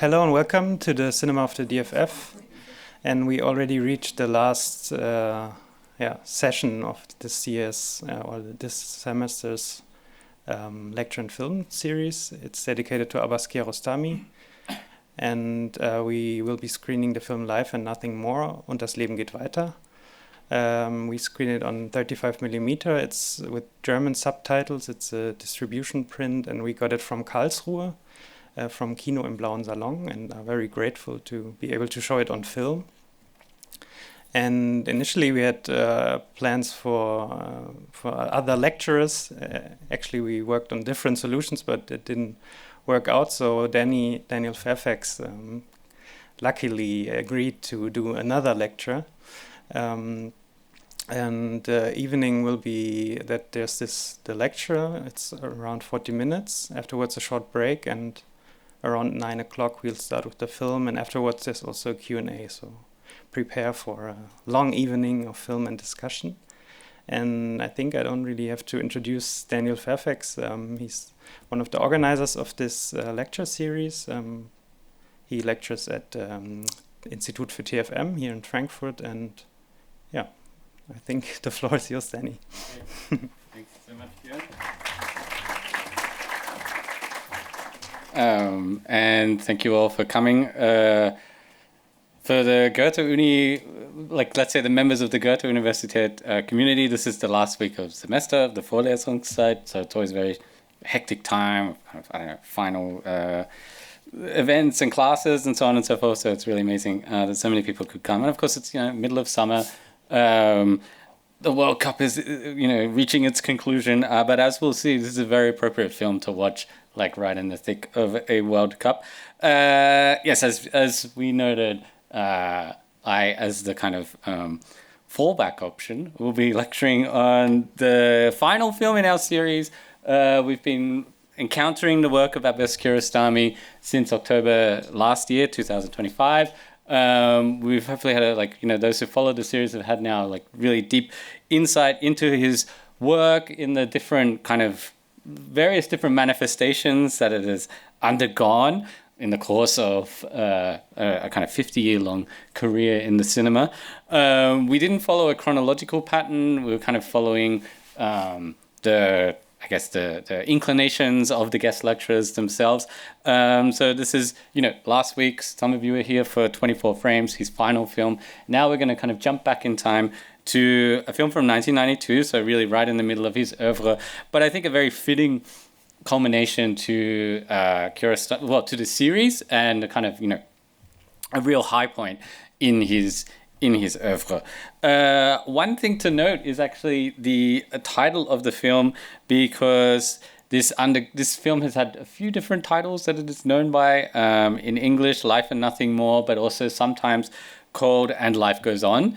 Hello and welcome to the cinema of the DFF. And we already reached the last session of this year's or this semester's lecture and film series. It's dedicated to Abbas Kiarostami. And we will be screening the film live and nothing more. Und das Leben geht weiter. We screen it on 35mm. It's with German subtitles. It's a distribution print, and we got it from Karlsruhe, from Kino im blauen Salon, and are very grateful to be able to show it on film. And initially we had plans for other lecturers. Actually, we worked on different solutions, but it didn't work out. So Daniel Fairfax luckily agreed to do another lecture. And the evening will be that there's the lecture. It's around 40 minutes. Afterwards, a short break, and around 9 o'clock we'll start with the film. And afterwards, there's also a Q&A. So prepare for a long evening of film and discussion. And I think I don't really have to introduce Daniel Fairfax. He's one of the organizers of this lecture series. He lectures at Institut für TFM here in Frankfurt, and yeah, I think the floor is yours, Danny. Thanks so much, Björn. And thank you all for coming. For the Goethe-Uni, let's say the members of the Goethe-Universität community, this is the last week of semester of the Vorlesungszeit, so it's always a very hectic time, final events and classes and so on and so forth, so it's really amazing that so many people could come. And of course, it's middle of summer. The World Cup is reaching its conclusion, but as we'll see, this is a very appropriate film to watch right in the thick of a World Cup. Yes, as we noted, I, as the kind of fallback option, will be lecturing on the final film in our series. We've been encountering the work of Abbas Kiarostami since October last year, 2025. We've hopefully had those who follow the series have had now really deep insight into his work in the different kind of various different manifestations that it has undergone in the course of a kind of 50-year-long career in the cinema. We didn't follow a chronological pattern. We were kind of following the inclinations of the guest lecturers themselves. So this is, last week, some of you were here for 24 Frames, his final film. Now we're going to kind of jump back in time to a film from 1992, so really right in the middle of his oeuvre. But I think a very fitting culmination to to the series, and a kind of, a real high point in his oeuvre. One thing to note is actually the title of the film, because this film has had a few different titles that it is known by, in English, Life and Nothing More, but also sometimes called And Life Goes On,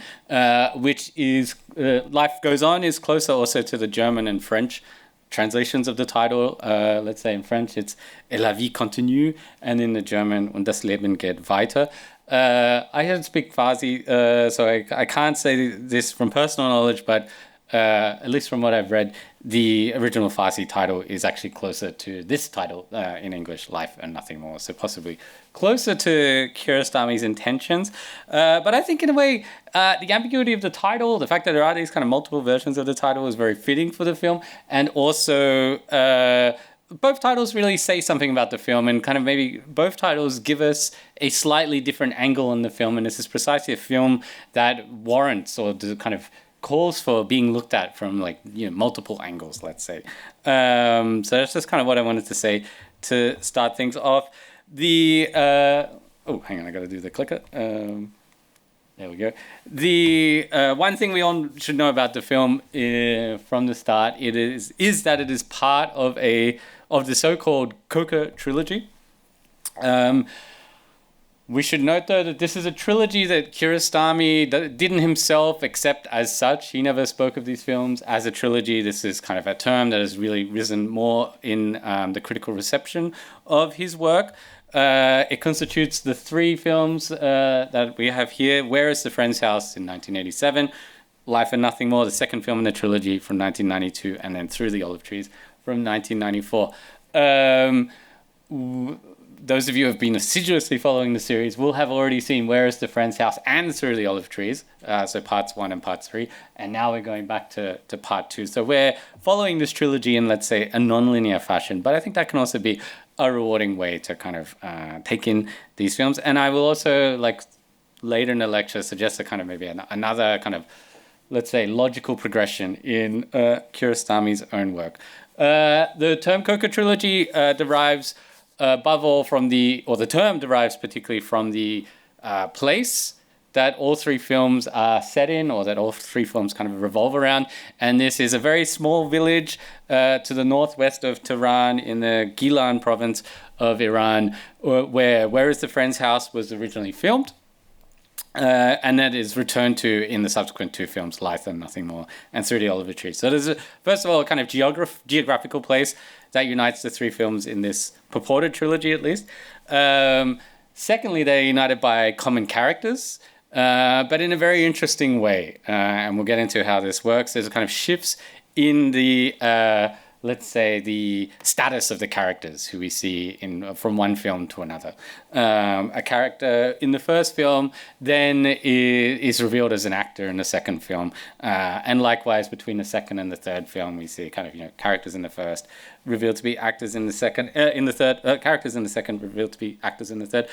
which is, Life Goes On is closer also to the German and French translations of the title. Let's say in French it's Et la vie continue, and in the German Und das Leben geht weiter. I don't speak Farsi, so I can't say this from personal knowledge, but at least from what I've read, the original Farsi title is actually closer to this title in English, Life and Nothing More, so possibly closer to Kiarostami's intentions. But I think in a way, the ambiguity of the title, the fact that there are these kind of multiple versions of the title, is very fitting for the film, and also both titles really say something about the film, and kind of maybe both titles give us a slightly different angle on the film, and this is precisely a film that warrants or the kind of calls for being looked at from multiple angles, let's say. So that's just kind of what I wanted to say to start things off. Hang on, I gotta do the clicker. There we go. The one thing we all should know about the film from the start is that it is part of the so-called Coca trilogy. We should note, though, that this is a trilogy that Kiarostami didn't himself accept as such. He never spoke of these films as a trilogy. This is kind of a term that has really risen more in the critical reception of his work. It constitutes the three films that we have here. Where is the Friend's House in 1987, Life and Nothing More, the second film in the trilogy from 1992, and then Through the Olive Trees from 1994. those of you who have been assiduously following the series will have already seen Where is the Friend's House and Through the Olive Trees, so parts 1 and part 3, and now we're going back to part 2. So we're following this trilogy in, let's say, a non-linear fashion, but I think that can also be a rewarding way to kind of take in these films. And I will also, like, later in the lecture, suggest a kind of maybe another kind of, let's say, logical progression in Kiarostami's own work. The term Coca trilogy derives above all from the term derives particularly from the place that all 3 films are set in, or that all 3 films kind of revolve around. And this is a very small village to the northwest of Tehran in the Gilan province of Iran, where is the Friend's House was originally filmed. And that is returned to in the subsequent 2 films, Life and Nothing More, and Through the Olive Tree. So there's, first of all, a kind of geographical place that unites the 3 films in this purported trilogy, at least. Secondly, they're united by common characters, but in a very interesting way. And we'll get into how this works. There's a kind of shifts in the let's say, the status of the characters who we see from one film to another. A character in the first film then is revealed as an actor in the second film. And likewise, between the second and the third film, we see kind of, characters in the first revealed to be actors in the second, characters in the second revealed to be actors in the third.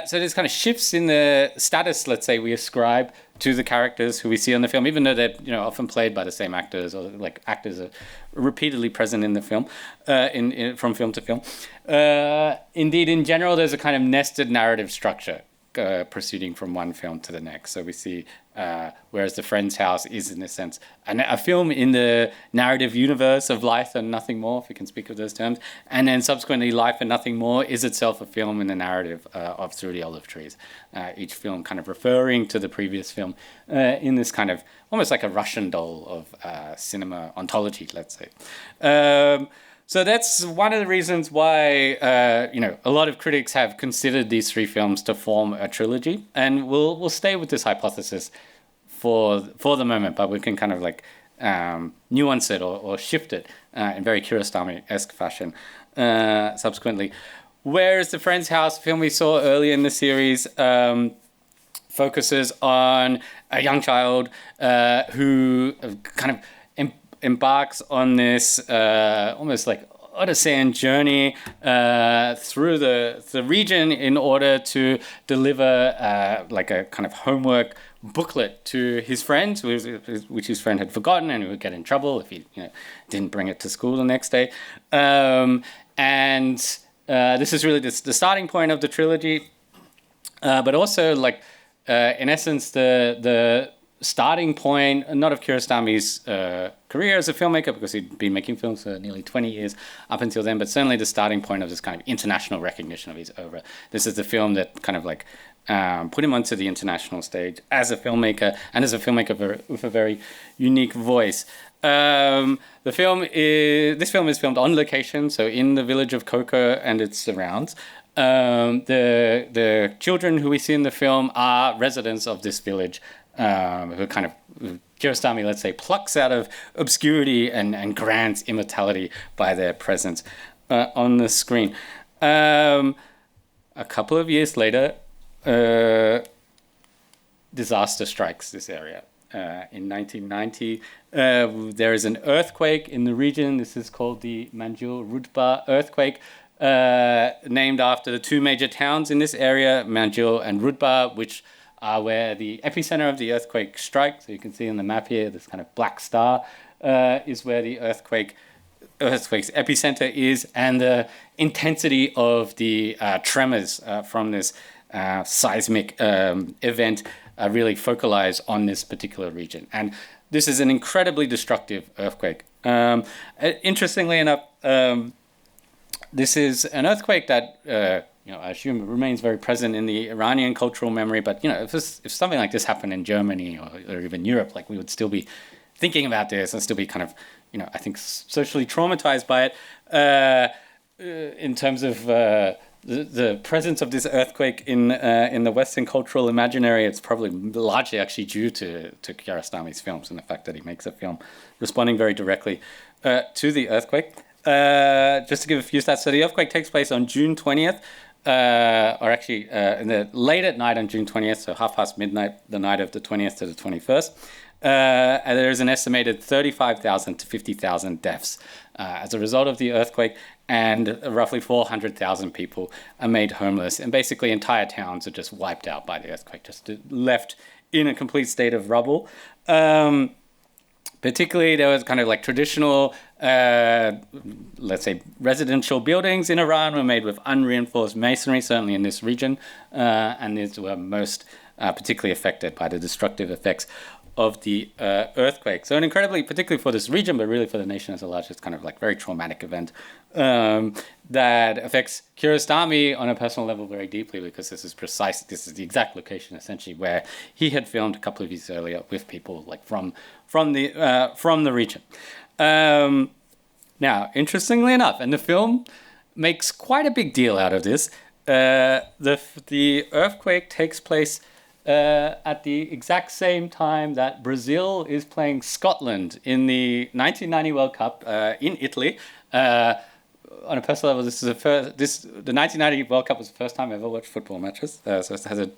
So there's kind of shifts in the status, let's say, we ascribe to the characters who we see on the film, even though they're often played by the same actors, or like actors are repeatedly present in the film, from film to film. Indeed, in general, there's a kind of nested narrative structure proceeding from one film to the next. So we see, whereas The Friend's House is, in a sense, a film in the narrative universe of Life and Nothing More, if we can speak of those terms. And then subsequently, Life and Nothing More is itself a film in the narrative of Through the Olive Trees. Each film kind of referring to the previous film in this kind of, almost like a Russian doll of cinema ontology, let's say. So that's one of the reasons why, a lot of critics have considered these three films to form a trilogy. And we'll stay with this hypothesis for the moment, but we can kind of like nuance it or shift it in very Kiarostami-esque fashion subsequently. Whereas The Friend's House, film we saw earlier in the series, focuses on a young child who kind of embarks on this almost like Odyssean journey through the region in order to deliver like a kind of homework booklet to his friends, which his friend had forgotten, and he would get in trouble if he didn't bring it to school the next day. And this is really the starting point of the trilogy, but also like in essence the starting point, not of Kiarostami's career as a filmmaker, because he'd been making films for nearly 20 years up until then, but certainly the starting point of this kind of international recognition of his oeuvre. This is the film that kind of like put him onto the international stage as a filmmaker, and as a filmmaker with a very unique voice. This film is filmed on location, so in the village of Coca and its surrounds. The children who we see in the film are residents of this village, who kind of Kiarostami, let's say, plucks out of obscurity and grants immortality by their presence on the screen. A couple of years later, disaster strikes this area. In 1990, there is an earthquake in the region. This is called the Manjil-Rudba earthquake, named after the two major towns in this area, Manjil and Rudba, which are where the epicenter of the earthquake strikes. So you can see on the map here, this kind of black star is where the earthquake's epicenter is, and the intensity of the tremors from this seismic event really focalize on this particular region. And this is an incredibly destructive earthquake. Interestingly enough, this is an earthquake that I assume remains very present in the Iranian cultural memory. But if something like this happened in Germany or even Europe, like we would still be thinking about this and still be kind of, I think socially traumatized by it. In terms of the presence of this earthquake in the Western cultural imaginary, it's probably largely actually due to Kiarostami's films and the fact that he makes a film responding very directly to the earthquake. Just to give a few stats, so the earthquake takes place on June 20th, or actually in the late at night on June 20th, so half past midnight, the night of the 20th to the 21st, and there is an estimated 35,000 to 50,000 deaths as a result of the earthquake, and roughly 400,000 people are made homeless, and basically entire towns are just wiped out by the earthquake, just left in a complete state of rubble. Particularly, there was kind of like traditional, let's say, residential buildings in Iran were made with unreinforced masonry, certainly in this region, and these were most particularly affected by the destructive effects of the earthquake. So an incredibly, particularly for this region, but really for the nation as a large, it's kind of like very traumatic event that affects Kiarostami on a personal level very deeply, because this is the exact location essentially where he had filmed a couple of years earlier with people like from the region. Now, interestingly enough, and the film makes quite a big deal out of this, the earthquake takes place at the exact same time that Brazil is playing Scotland in the 1990 World Cup in Italy. On a personal level, the 1990 World Cup was the first time I ever watched football matches, so it has a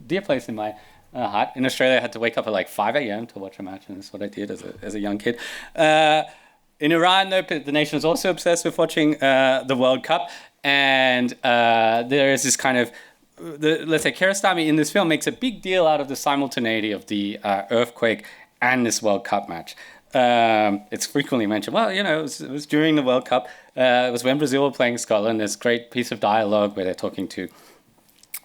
dear place in my heart. In Australia, I had to wake up at like 5 a.m. to watch a match, and that's what I did as a young kid. In Iran, though, the nation is also obsessed with watching the World Cup, and there is this kind of, let's say, Kiarostami in this film makes a big deal out of the simultaneity of the earthquake and this World Cup match. It's frequently mentioned, well, you know, it was during the World Cup. It was when Brazil were playing Scotland. There's a great piece of dialogue where they're talking to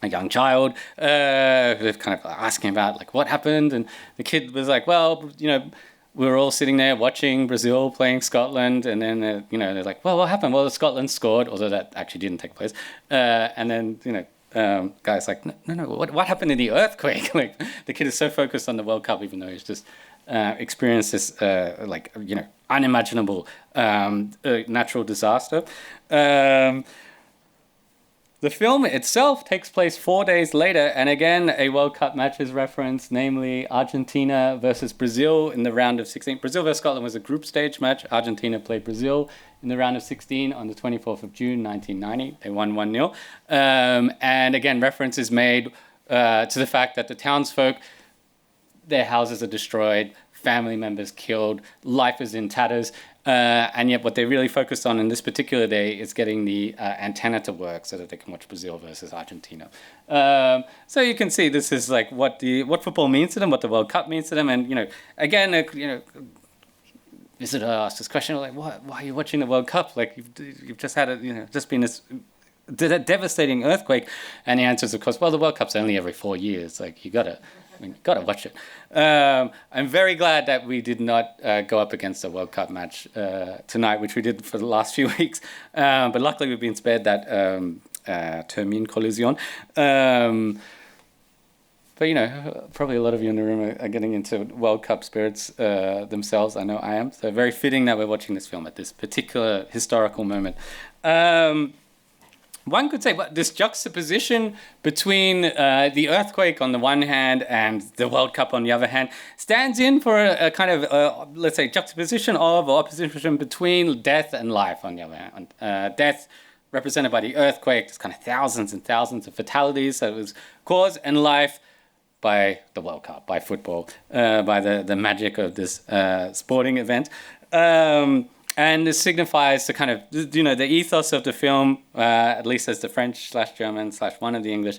a young child, kind of asking about like what happened, and the kid was like, well, you know, we were all sitting there watching Brazil playing Scotland, and then they're like, well, what happened? Well, Scotland scored, although that actually didn't take place, and then guy's like, no, what happened in the earthquake? Like, the kid is so focused on the World Cup, even though he's just experienced this unimaginable natural disaster. The film itself takes place 4 days later, and again, a World Cup match is referenced, namely Argentina versus Brazil in the round of 16. Brazil versus Scotland was a group stage match. Argentina played Brazil in the round of 16 on the 24th of June, 1990. They won 1-0. And again, reference is made to the fact that the townsfolk, their houses are destroyed, family members killed, life is in tatters, and yet what they really focused on in this particular day is getting the antenna to work so that they can watch Brazil versus Argentina. So you can see this is like what football means to them, what the World Cup means to them, and again, visitor asked this question like, why are you watching the World Cup? Like you've just had just been this devastating earthquake, and the answer is of course, well, the World Cup's only every 4 years. Like you gotta watch it. I'm very glad that we did not go up against a World Cup match tonight, which we did for the last few weeks. But luckily, we've been spared that termine collision. But probably a lot of you in the room are getting into World Cup spirits themselves. I know I am. So very fitting that we're watching this film at this particular historical moment. One could say this juxtaposition between the earthquake on the one hand and the World Cup on the other hand stands in for a kind of, let's say, juxtaposition of or opposition between death and life on the other hand. Death represented by the earthquake, there's kind of thousands and thousands of fatalities that was caused, and life by the World Cup, by football, by the magic of this sporting event. And this signifies the kind of, the ethos of the film, at least as the French/German/ one of the English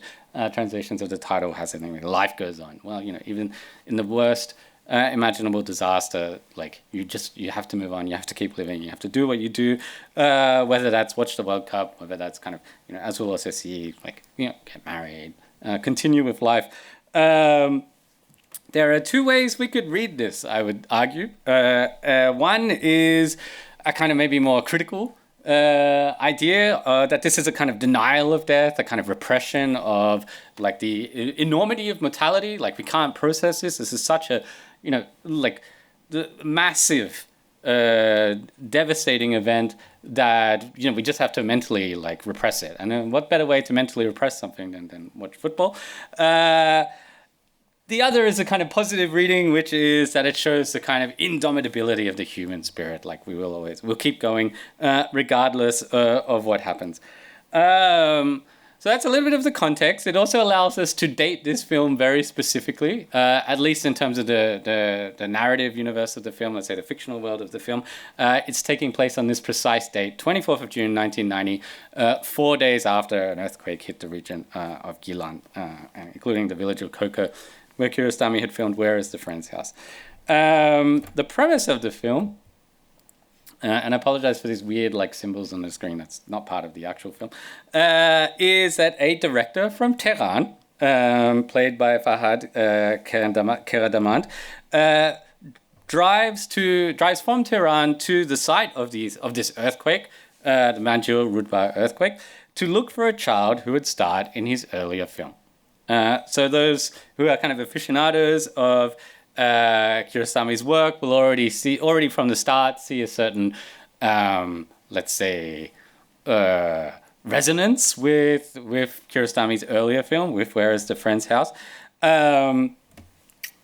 translations of the title has it. Life goes on. Well, even in the worst imaginable disaster, like you have to move on. You have to keep living. You have to do what you do, whether that's watch the World Cup, whether that's kind of, as we'll also see, like, get married, continue with life. There are two ways we could read this, I would argue. One is a kind of maybe more critical idea that this is a kind of denial of death, a kind of repression of like the enormity of mortality. Like we can't process this. This is such a, like the massive, devastating event that, we just have to mentally like repress it. And then what better way to mentally repress something than watch football? The other is a kind of positive reading, which is that it shows the kind of indomitability of the human spirit. Like we'll keep going regardless of what happens. So So that's a little bit of the context. It also allows us to date this film very specifically, at least in terms of the narrative universe of the film, let's say the fictional world of the film. It's taking place on this precise date, 24th of June, 1990, 4 days after an earthquake hit the region of Gilan, including the village of Koko, where Kiarostami had filmed Where is the Friend's House. The premise of the film, and I apologize for these weird symbols on the screen, that's not part of the actual film, is that a director from Tehran, played by Fahad Keradamand, drives from Tehran to the site of this earthquake, the Manjur Rudba earthquake, to look for a child who had starred in his earlier film. So those who are kind of aficionados of Kiarostami's work will already from the start see a certain, let's say, resonance with Kiarostami's earlier film, with Where is the Friend's House.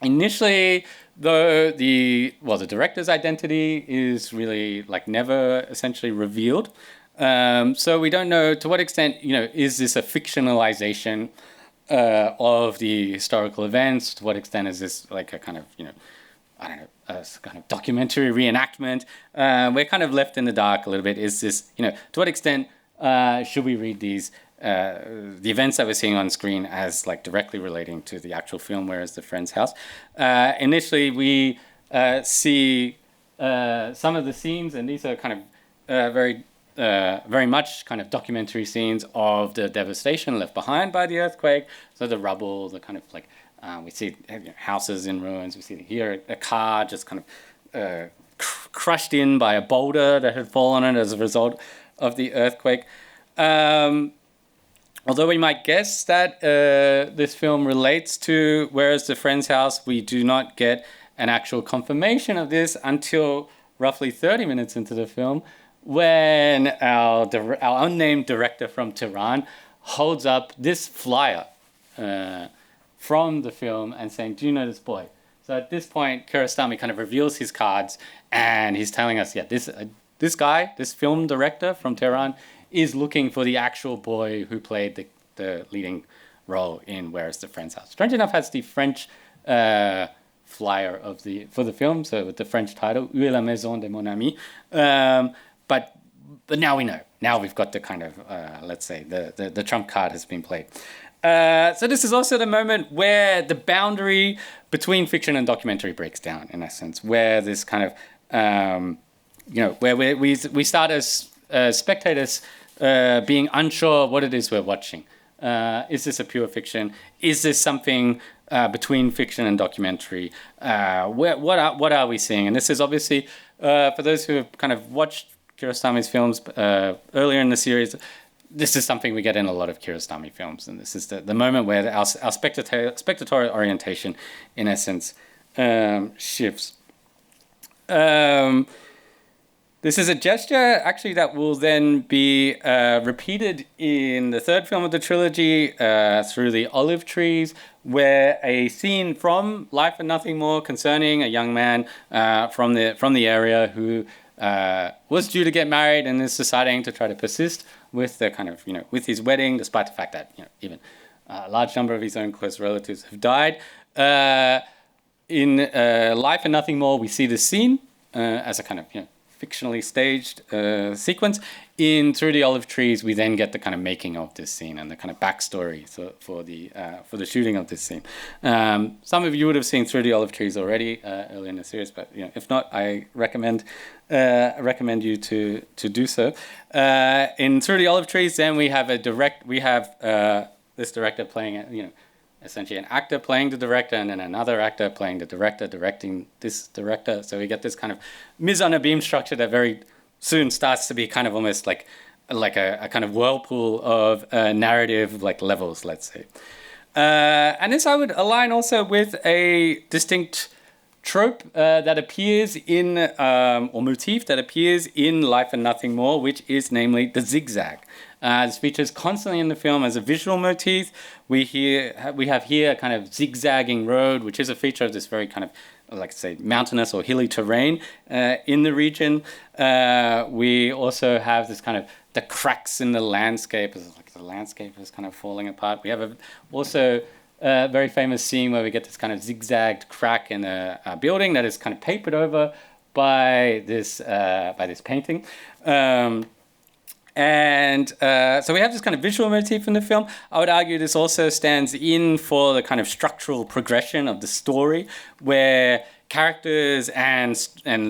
Initially, though, the director's identity is really never essentially revealed. So we don't know to what extent, is this a fictionalization of the historical events? To what extent is this a kind of, a kind of documentary reenactment? We're kind of left in the dark a little bit. Is this, to what extent should we read these, the events that we're seeing on screen as directly relating to the actual film, Where is the Friend's House? Initially, we see some of the scenes, and these are kind of very much kind of documentary scenes of the devastation left behind by the earthquake. So the rubble, the kind of we see houses in ruins. We see here a car just kind of crushed in by a boulder that had fallen on it as a result of the earthquake. Although we might guess that this film relates to Where is the Friend's House, we do not get an actual confirmation of this until roughly 30 minutes into the film, when our unnamed director from Tehran holds up this flyer from the film and saying, "Do you know this boy?" So at this point, Kiarostami kind of reveals his cards, and he's telling us, this guy, this film director from Tehran, is looking for the actual boy who played the leading role in Where is the Friend's House. Strange enough, has the French flyer for the film, so with the French title, Où est la maison de mon ami? But now we know. Now we've got the kind of, let's say, the trump card has been played. So this is also the moment where the boundary between fiction and documentary breaks down, in essence, where this kind of, where we start as spectators being unsure what it is we're watching. Is this a pure fiction? Is this something between fiction and documentary? What are we seeing? And this is obviously, for those who have kind of watched Kiarostami's films earlier in the series, this is something we get in a lot of Kiarostami films, and this is the moment where our spectatorial orientation, in essence, shifts. This is a gesture, actually, that will then be repeated in the third film of the trilogy, through the olive trees, where a scene from Life and Nothing More concerning a young man from the area who was due to get married and is deciding to try to persist with the kind of, with his wedding, despite the fact that, even a large number of his own close relatives have died. In Life and Nothing More, we see this scene as a kind of, fictionally staged sequence. In Through the Olive Trees, we then get the kind of making of this scene and the kind of backstory for the shooting of this scene. Some of you would have seen Through the Olive Trees already earlier in the series, but if not, I recommend you to do so. In Through the Olive Trees, then we have this director playing essentially an actor playing the director, and then another actor playing the director, directing this director. So we get this kind of mise en abîme structure that very soon starts to be kind of almost like a kind of whirlpool of narrative levels, let's say. And this I would align also with a distinct trope that appears in, or motif that appears in Life and Nothing More, which is namely the zigzag. This features constantly in the film as a visual motif. We have here a kind of zigzagging road, which is a feature of this very kind of, say, mountainous or hilly terrain in the region. We also have this kind of the cracks in the landscape, as like the landscape is kind of falling apart. We have also a very famous scene where we get this kind of zigzagged crack in a building that is kind of papered over by this painting. So we have this kind of visual motif in the film. I would argue this also stands in for the kind of structural progression of the story, where characters and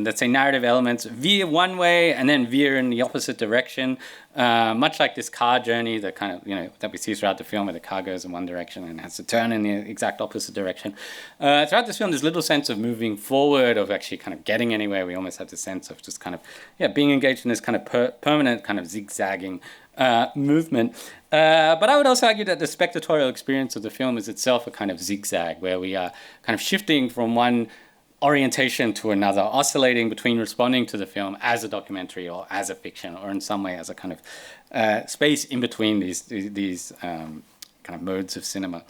let's say narrative elements veer one way and then veer in the opposite direction, much like this car journey that kind of, that we see throughout the film, where the car goes in one direction and has to turn in the exact opposite direction. Throughout this film, there's little sense of moving forward, of actually kind of getting anywhere. We almost have the sense of just kind of, being engaged in this kind of permanent kind of zigzagging movement. But I would also argue that the spectatorial experience of the film is itself a kind of zigzag, where we are kind of shifting from one orientation to another, oscillating between responding to the film as a documentary or as a fiction, or in some way as a kind of space in between these kind of modes of cinema.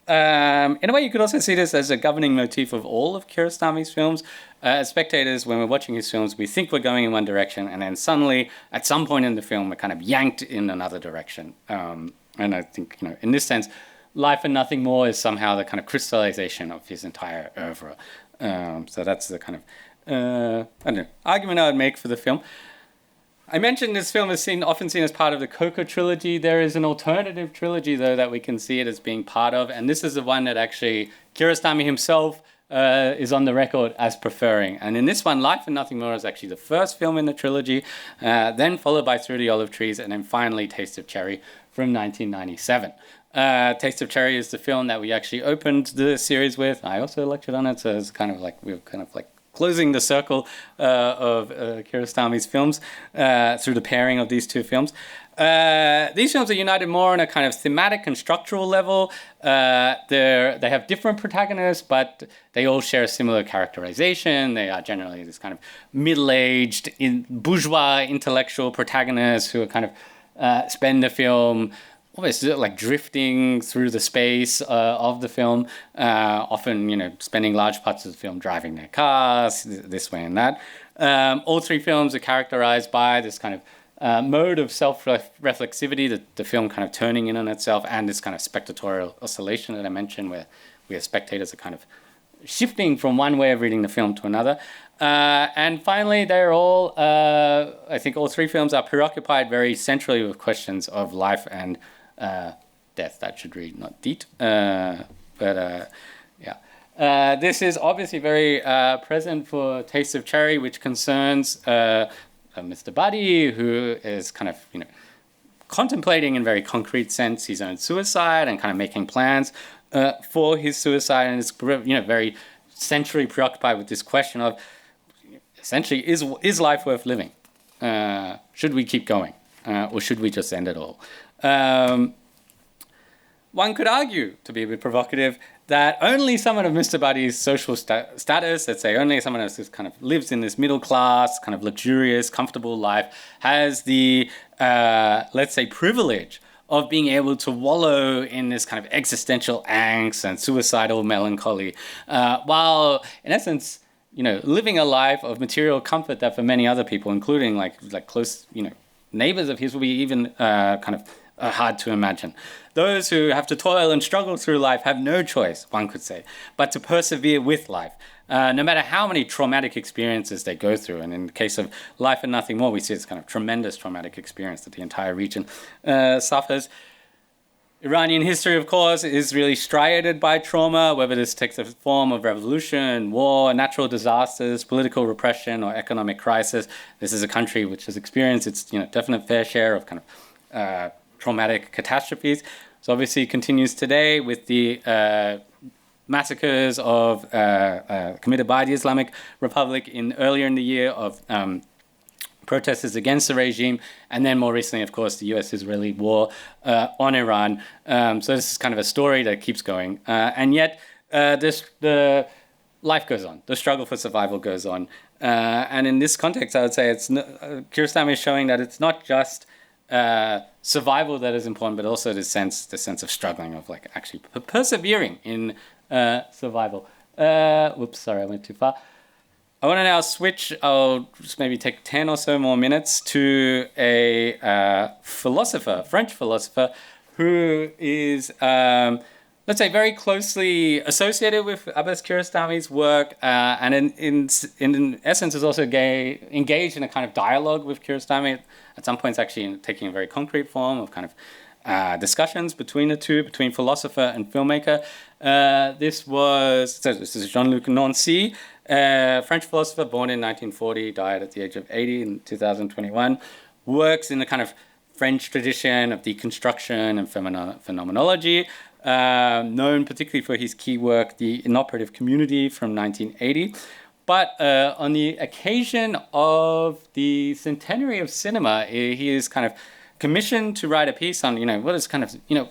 In a way, you could also see this as a governing motif of all of Kiarostami's films. As spectators, when we're watching his films, we think we're going in one direction, and then suddenly, at some point in the film, we're kind of yanked in another direction. And I think, in this sense, Life and Nothing More is somehow the kind of crystallization of his entire oeuvre. So that's the kind of argument I would make for the film. I mentioned this film is often seen as part of the Coco trilogy. There is an alternative trilogy, though, that we can see it as being part of, and this is the one that actually Kiarostami himself is on the record as preferring. And in this one, Life and Nothing More is actually the first film in the trilogy, then followed by Through the Olive Trees, and then finally Taste of Cherry from 1997. Taste of Cherry is the film that we actually opened the series with. I also lectured on it, so it's kind of like we were kind of like closing the circle of Kiarostami's films through the pairing of these two films. These films are united more on a kind of thematic and structural level. They have different protagonists, but they all share a similar characterization. They are generally this kind of middle-aged, bourgeois intellectual protagonists who are kind of spend the film almost like drifting through the space of the film, often, spending large parts of the film driving their cars, this way and that. All three films are characterized by this kind of mode of self-reflexivity, the film kind of turning in on itself, and this kind of spectatorial oscillation that I mentioned, where we as spectators are kind of shifting from one way of reading the film to another. And finally, they're all, I think all three films are preoccupied very centrally with questions of life and death. That should read, not deet. This is obviously very present for Taste of Cherry, which concerns Mr. Buddy, who is kind of, contemplating in very concrete sense his own suicide and kind of making plans for his suicide, and is, very centrally preoccupied with this question of, essentially, is life worth living? Should we keep going? Or should we just end it all? One could argue, to be a bit provocative, that only someone of Mr. Buddy's social status, let's say only someone else who kind of lives in this middle class, kind of luxurious, comfortable life, has the, let's say, privilege of being able to wallow in this kind of existential angst and suicidal melancholy, while, in essence, living a life of material comfort that for many other people, including like close, neighbors of his, will be even kind of hard to imagine. Those who have to toil and struggle through life have no choice, one could say, but to persevere with life, no matter how many traumatic experiences they go through. And in the case of Life and Nothing More, we see this kind of tremendous traumatic experience that the entire region suffers. Iranian history, of course, is really striated by trauma, whether this takes the form of revolution, war, natural disasters, political repression, or economic crisis. This is a country which has experienced its definite fair share of kind of traumatic catastrophes. So obviously it continues today with the massacres of committed by the Islamic Republic earlier in the year of protesters against the regime, and then more recently, of course, the US-Israeli war on Iran. So this is kind of a story that keeps going. And yet the life goes on. The struggle for survival goes on. And in this context, I would say Kiarostami is showing that it's not just survival that is important, but also the sense of struggling, of like actually persevering in survival. Whoops, sorry, I went too far. I want to now switch, I'll just maybe take 10 or so more minutes to a philosopher, French philosopher, who is, let's say, very closely associated with Abbas Kiarostami's work, and in essence is also engaged in a kind of dialogue with Kiarostami, at some points actually taking a very concrete form of kind of discussions between the two, between philosopher and filmmaker. This is Jean-Luc Nancy, French philosopher born in 1940, died at the age of 80 in 2021, works in the kind of French tradition of deconstruction and phenomenology, known particularly for his key work, The Inoperative Community from 1980. But on the occasion of the centenary of cinema, he is kind of commissioned to write a piece on,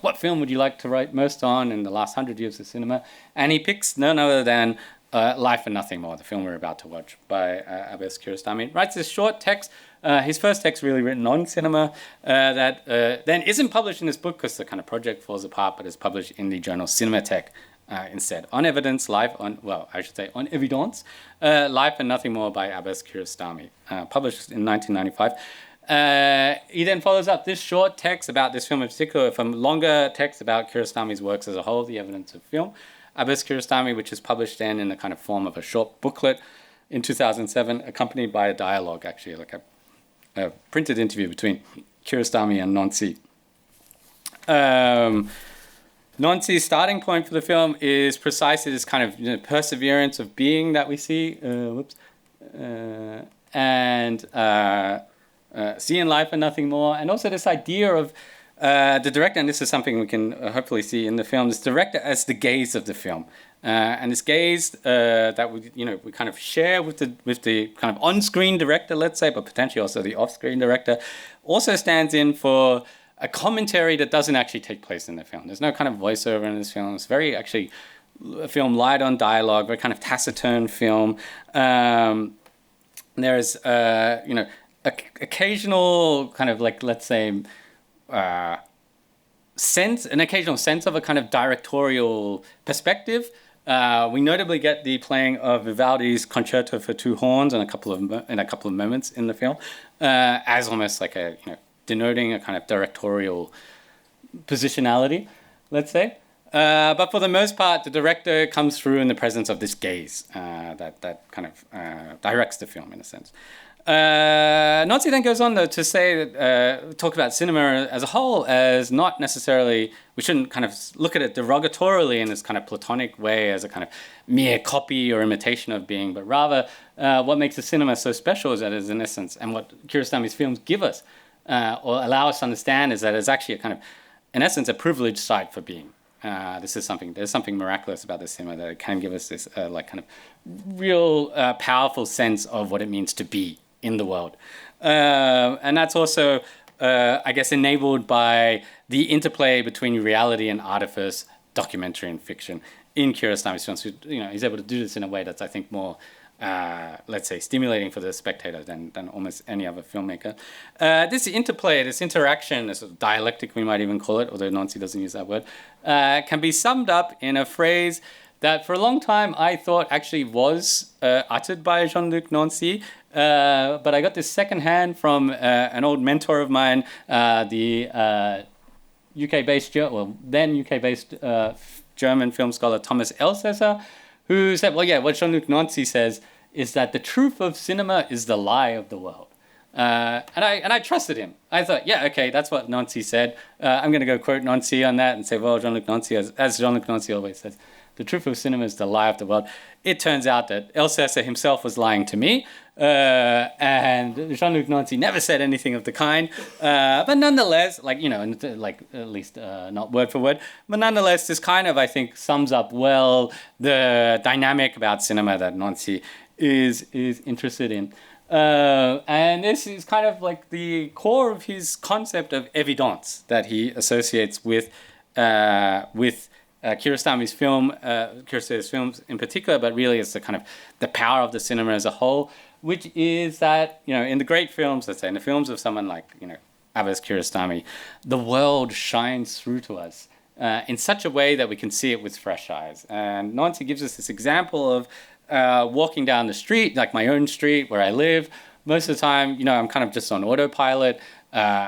what film would you like to write most on in the last 100 years of cinema? And he picks none other than Life and Nothing More, the film we're about to watch by Abbas Kiarostami. Writes this short text, his first text really written on cinema, that then isn't published in this book because the kind of project falls apart, but is published in the journal Cinémathèque instead. On Evidence, on Evidence, Life and Nothing More by Abbas Kiarostami, published in 1995. He then follows up this short text about this film in particular from longer text about Kiarostami's works as a whole, The Evidence of Film. Abbas Kiarostami, which is published then in the kind of form of a short booklet in 2007, accompanied by a dialogue, actually, like a printed interview between Kiarostami and Nancy. Nancy's starting point for the film is precisely this kind of perseverance of being that we see, seeing life and nothing more, and also this idea of the director, and this is something we can hopefully see in the film, this director as the gaze of the film, and this gaze that we kind of share with the kind of on-screen director, let's say, but potentially also the off-screen director, also stands in for a commentary that doesn't actually take place in the film. There's no kind of voiceover in this film. It's very actually a film light on dialogue, very kind of taciturn film. There's occasional kind of like, let's say, an occasional sense of a kind of directorial perspective. We notably get the playing of Vivaldi's Concerto for Two Horns in a couple of moments in the film, as almost like denoting a kind of directorial positionality, let's say. But for the most part, the director comes through in the presence of this gaze that kind of directs the film in a sense. Nancy then goes on, though, to say that, talk about cinema as a whole as not necessarily, we shouldn't kind of look at it derogatorily in this kind of Platonic way as a kind of mere copy or imitation of being, but rather what makes the cinema so special is that it is in essence, and what Kiarostami's films give us or allow us to understand is that it's actually a kind of, in essence, a privileged site for being. There's something miraculous about the cinema that it can give us this like kind of real powerful sense of what it means to be in the world. And that's also, I guess, enabled by the interplay between reality and artifice, documentary and fiction in Kiarostami's films. He's able to do this in a way that's, I think, more, let's say, stimulating for the spectator than almost any other filmmaker. This interplay, this interaction, this dialectic we might even call it, although Nancy doesn't use that word, can be summed up in a phrase that for a long time I thought actually was uttered by Jean-Luc Nancy, but I got this secondhand from an old mentor of mine, the UK-based, then UK-based German film scholar Thomas Elsässer, who said, what Jean-Luc Nancy says is that the truth of cinema is the lie of the world. And I trusted him. I thought, okay, that's what Nancy said. I'm going to go quote Nancy on that and say, well, Jean-Luc Nancy, as Jean-Luc Nancy always says, the truth of cinema is the lie of the world. It turns out that Elsässer himself was lying to me, and Jean-Luc Nancy never said anything of the kind. But nonetheless, at least not word for word, but nonetheless, this kind of, I think, sums up well the dynamic about cinema that Nancy is interested in. And this is kind of like the core of his concept of évidence that he associates with Kiarostami's films in particular, but really it's the kind of the power of the cinema as a whole, which is that, in the great films, let's say, in the films of someone like, Abbas Kiarostami, the world shines through to us in such a way that we can see it with fresh eyes. And Nancy gives us this example of walking down the street, like my own street where I live, most of the time, you know, I'm kind of just on autopilot,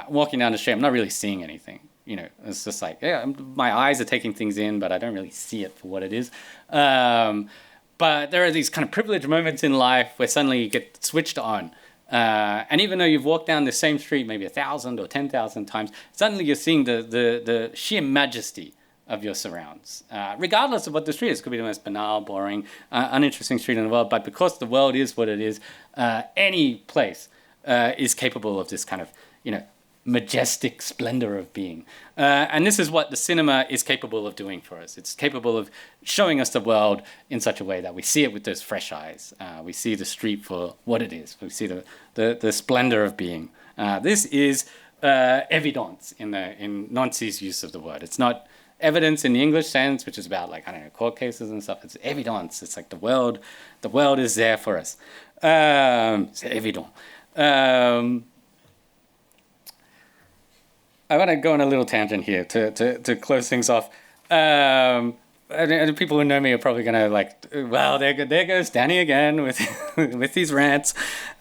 walking down the street. I'm not really seeing anything. You know, it's just like, yeah, my eyes are taking things in, but I don't really see it for what it is. But there are these kind of privileged moments in life where suddenly you get switched on. And even though you've walked down the same street maybe 1,000 or 10,000 times, suddenly you're seeing the sheer majesty of your surrounds, regardless of what the street is. It could be the most banal, boring, uninteresting street in the world, but because the world is what it is, any place is capable of this kind of, you know, majestic splendor of being. And this is what the cinema is capable of doing for us. It's capable of showing us the world in such a way that we see it with those fresh eyes. We see the street for what it is. We see the splendor of being. This is evidence in Nancy's use of the word. It's not evidence in the English sense, which is about, like, I don't know, court cases and stuff. It's evidence. It's like the world is there for us. C'est évident. I want to go on a little tangent here to close things off. And people who know me are probably going to, like, well, there goes Danny again with with these rants.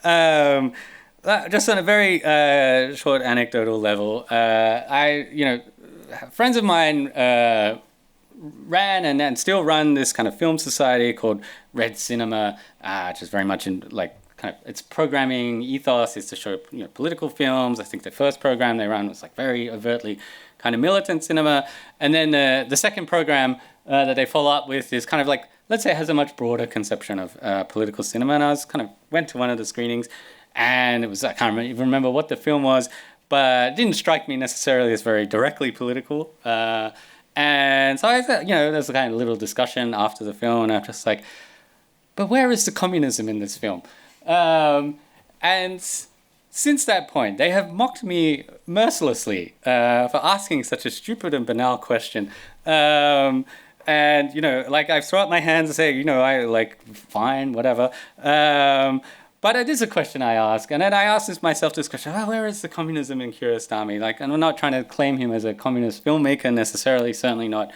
Just on a very short anecdotal level, friends of mine ran and still run this kind of film society called Red Cinema, which is very much in, like, kind of, its programming ethos is to show, you know, political films. I think the first program they ran was, like, very overtly kind of militant cinema, and then the second program that they follow up with is kind of like, let's say, has a much broader conception of political cinema. And I went to one of the screenings, and it was, I can't even remember what the film was, but it didn't strike me necessarily as very directly political. And so I thought, you know, there's a kind of little discussion after the film, and I'm just like, but where is the communism in this film? And since that point, they have mocked me mercilessly for asking such a stupid and banal question. And, you know, like, I've thrown up my hands and say, you know, I, like, fine, whatever. But it is a question I ask. And then I ask myself this question, where is the communism in Kiarostami? Like, and I'm not trying to claim him as a communist filmmaker necessarily, certainly not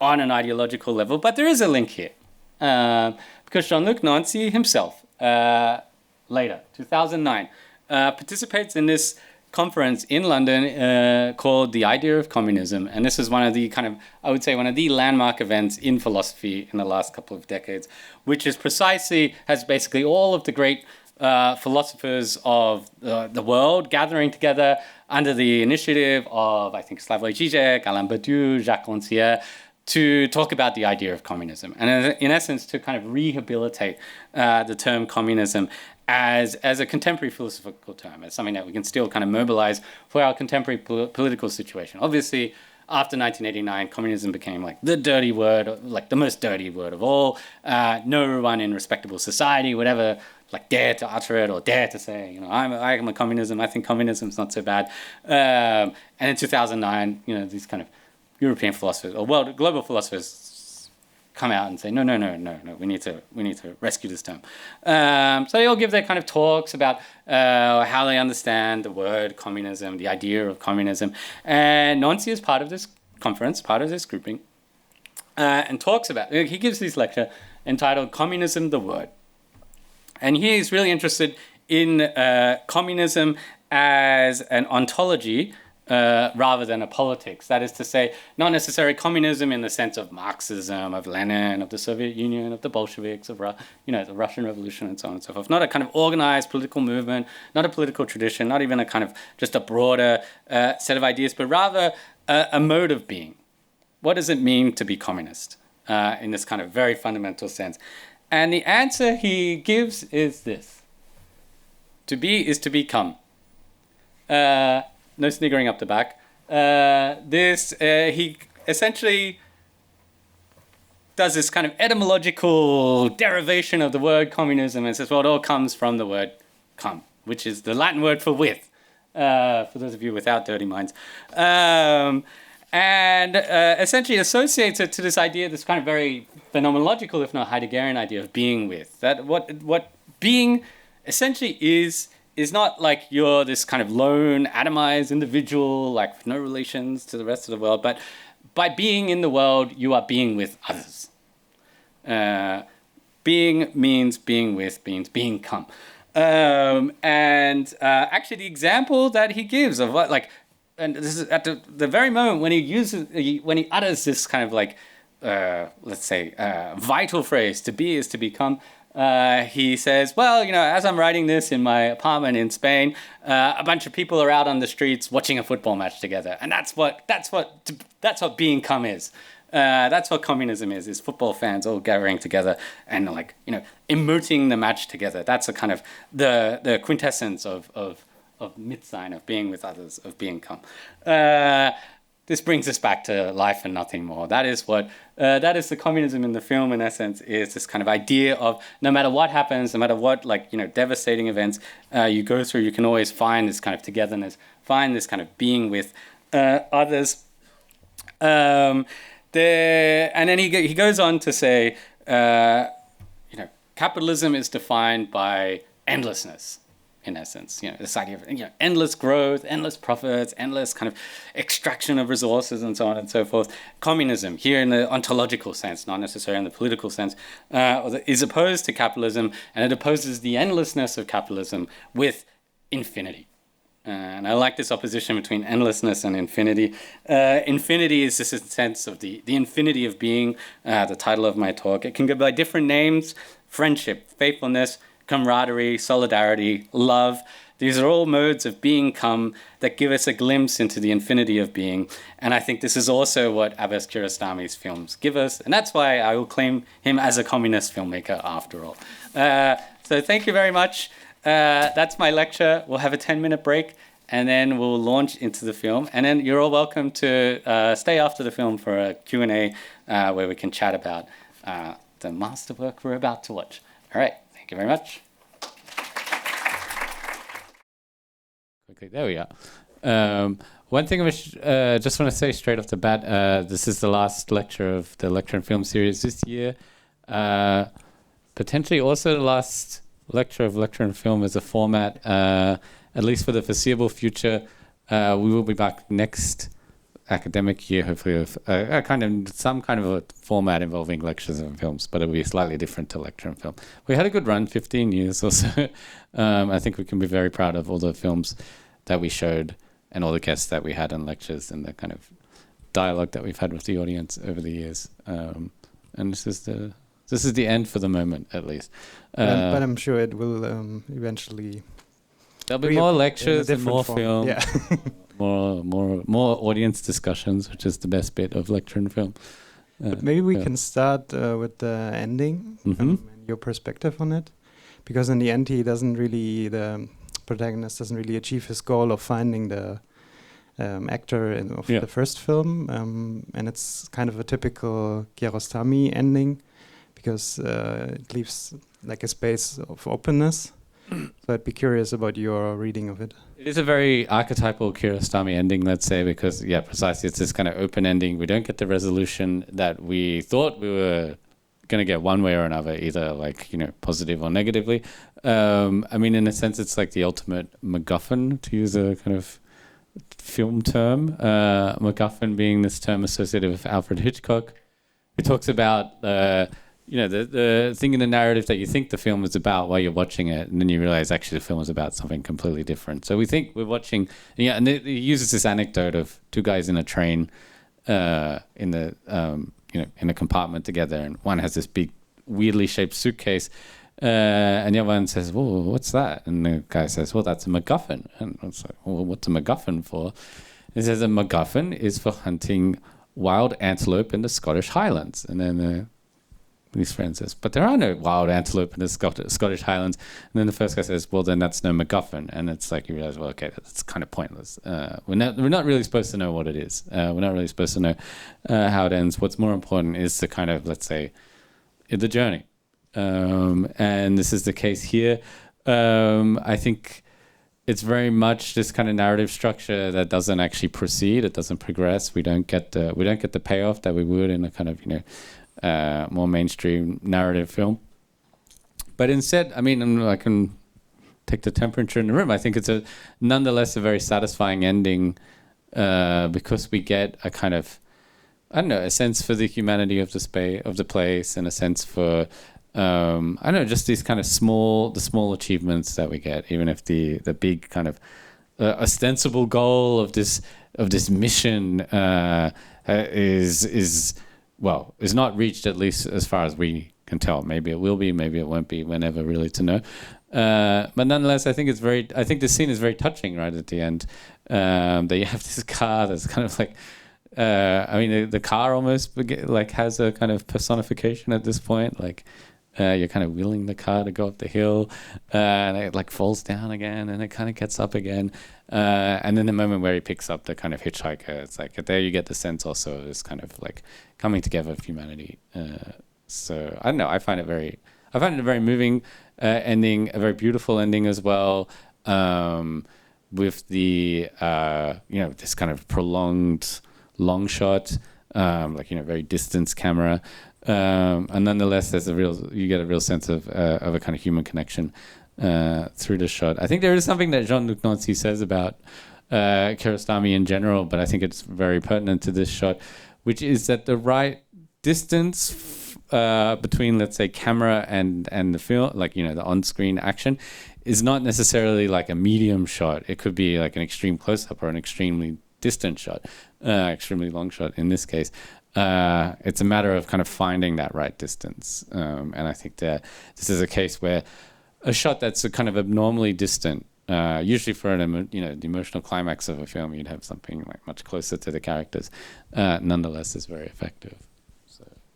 on an ideological level, but there is a link here. Because Jean-Luc Nancy himself, later, 2009, participates in this conference in London called The Idea of Communism. And this is one of the kind of, I would say, one of the landmark events in philosophy in the last couple of decades, which is has basically all of the great philosophers of the world gathering together under the initiative of, I think, Slavoj Žižek, Alain Badiou, Jacques Rancière, to talk about the idea of communism. And in essence, to kind of rehabilitate the term communism as a contemporary philosophical term, as something that we can still kind of mobilize for our contemporary political situation. Obviously, after 1989, communism became, like, the dirty word, like the most dirty word of all. No one in respectable society would ever, like, dare to utter it or dare to say, you know, I'm a communism. I think communism's not so bad. And in 2009, you know, these kind of European philosophers or global philosophers come out and say, no, we need to rescue this term. So they all give their kind of talks about how they understand the word communism, the idea of communism. And Nancy is part of this conference, part of this grouping, and talks about, he gives this lecture entitled Communism, the Word. And he is really interested in communism as an ontology rather than a politics. That is to say, not necessarily communism in the sense of Marxism, of Lenin, of the Soviet Union, of the Bolsheviks, of the Russian Revolution, and so on and so forth. Not a kind of organized political movement, not a political tradition, not even a kind of just a broader set of ideas, but rather a mode of being. What does it mean to be communist in this kind of very fundamental sense? And the answer he gives is this. To be is to become. No sniggering up the back. He essentially does this kind of etymological derivation of the word communism and says, well, it all comes from the word come, which is the Latin word for with, for those of you without dirty minds. And essentially associates it to this idea, this kind of very phenomenological, if not Heideggerian idea of being with. That what being essentially is not like you're this kind of lone, atomized individual, like with no relations to the rest of the world, but by being in the world, you are being with others. being means being with, means being come. Actually, the example that he gives of what, like, and this is at the very moment when he utters this kind of like, let's say, vital phrase, to be is to become. He says, well, as I'm writing this in my apartment in Spain, a bunch of people are out on the streets watching a football match together, and that's what being come is. That's what communism is football fans all gathering together and like, emoting the match together. That's a kind of the quintessence of Mitsein, of being with others, of being come. This brings us back to life and nothing more. That is the communism in the film, in essence, is this kind of idea of no matter what happens, no matter what, like, devastating events you go through, you can always find this kind of togetherness, find this kind of being with others. And then he goes on to say, capitalism is defined by endlessness, in essence. This idea of endless growth, endless profits, endless kind of extraction of resources, and so on and so forth. Communism, here in the ontological sense, not necessarily in the political sense, is opposed to capitalism, and it opposes the endlessness of capitalism with infinity. And I like this opposition between endlessness and infinity. Infinity is this sense of the infinity of being, the title of my talk. It can go by different names: friendship, faithfulness, camaraderie, solidarity, love. These are all modes of being come that give us a glimpse into the infinity of being. And I think this is also what Abbas Kiarostami's films give us. And that's why I will claim him as a communist filmmaker after all. So thank you very much. That's my lecture. We'll have a 10-minute break, and then we'll launch into the film. And then you're all welcome to stay after the film for a Q&A where we can chat about the masterwork we're about to watch. All right. Thank you very much. Quickly, there we are. One thing I just want to say straight off the bat, this is the last lecture of the lecture and film series this year. Potentially also the last lecture of lecture and film as a format, at least for the foreseeable future. We will be back next academic year, hopefully, with some kind of a format involving lectures and films, but it'll be slightly different to lecture and film. We had a good run, 15 years or so. I think we can be very proud of all the films that we showed and all the guests that we had in lectures and the kind of dialogue that we've had with the audience over the years. And this is the end for the moment, at least. But I'm sure it will eventually. There'll be more lectures and more form. film. Yeah. more audience discussions, which is the best bit of lecture and film. But maybe we can start with the ending and your perspective on it, because in the end the protagonist doesn't really achieve his goal of finding the actor of the first film, and it's kind of a typical Kiarostami ending, because it leaves like a space of openness. So I'd be curious about your reading of it. It is a very archetypal Kiarostami ending, let's say, because, precisely, it's this kind of open ending. We don't get the resolution that we thought we were going to get one way or another, either positive or negatively. I mean, in a sense, it's like the ultimate MacGuffin, to use a kind of film term. MacGuffin being this term associated with Alfred Hitchcock, who talks about the thing in the narrative that you think the film is about while you're watching it, and then you realize actually the film is about something completely different. So we think we're watching, and it uses this anecdote of two guys in a train, in a compartment together, and one has this big, weirdly shaped suitcase, and the other one says, "Whoa, what's that?" And the guy says, "Well, that's a MacGuffin." And it's like, "Well, what's a MacGuffin for?" He says, "A MacGuffin is for hunting wild antelope in the Scottish Highlands." And then his friend says, "But there are no wild antelope in the Scottish Highlands." And then the first guy says, "Well, then that's no MacGuffin." And it's like you realize, well, okay, that's kind of pointless. We're not really supposed to know what it is. We're not really supposed to know how it ends. What's more important is the kind of, let's say, the journey. And this is the case here. I think it's very much this kind of narrative structure that doesn't actually proceed. It doesn't progress. We don't get the payoff that we would in a kind of more mainstream narrative film. But instead, I mean, I can take the temperature in the room. I think it's nonetheless a very satisfying ending, because we get a kind of, I don't know, a sense for the humanity of the place, and a sense for I don't know, just these kind of small achievements that we get, even if the big kind of ostensible goal of this mission is not reached, at least as far as we can tell. Maybe it will be, maybe it won't be. We're never really to know. But nonetheless, I think the scene is very touching right at the end. That you have this car that's kind of like, the car almost like has a kind of personification at this point. Like you're kind of wheeling the car to go up the hill, and it like falls down again, and it kind of gets up again. And then the moment where he picks up the kind of hitchhiker, it's like there you get the sense also of this kind of like coming together of humanity. So I don't know. I find it a very moving ending, a very beautiful ending as well. With the this kind of prolonged long shot, very distance camera, and nonetheless you get a real sense of a kind of human connection through the shot. I think there is something that Jean-Luc Nancy says about Kiarostami in general, but I think it's very pertinent to this shot, which is that the right distance between, let's say, camera and the film, the on-screen action, is not necessarily like a medium shot. It could be like an extreme close-up or an extremely distant shot, extremely long shot in this case. It's a matter of kind of finding that right distance. And I think that this is a case where a shot that's a kind of abnormally distant, usually for the emotional climax of a film, you'd have something like much closer to the characters, nonetheless is very effective.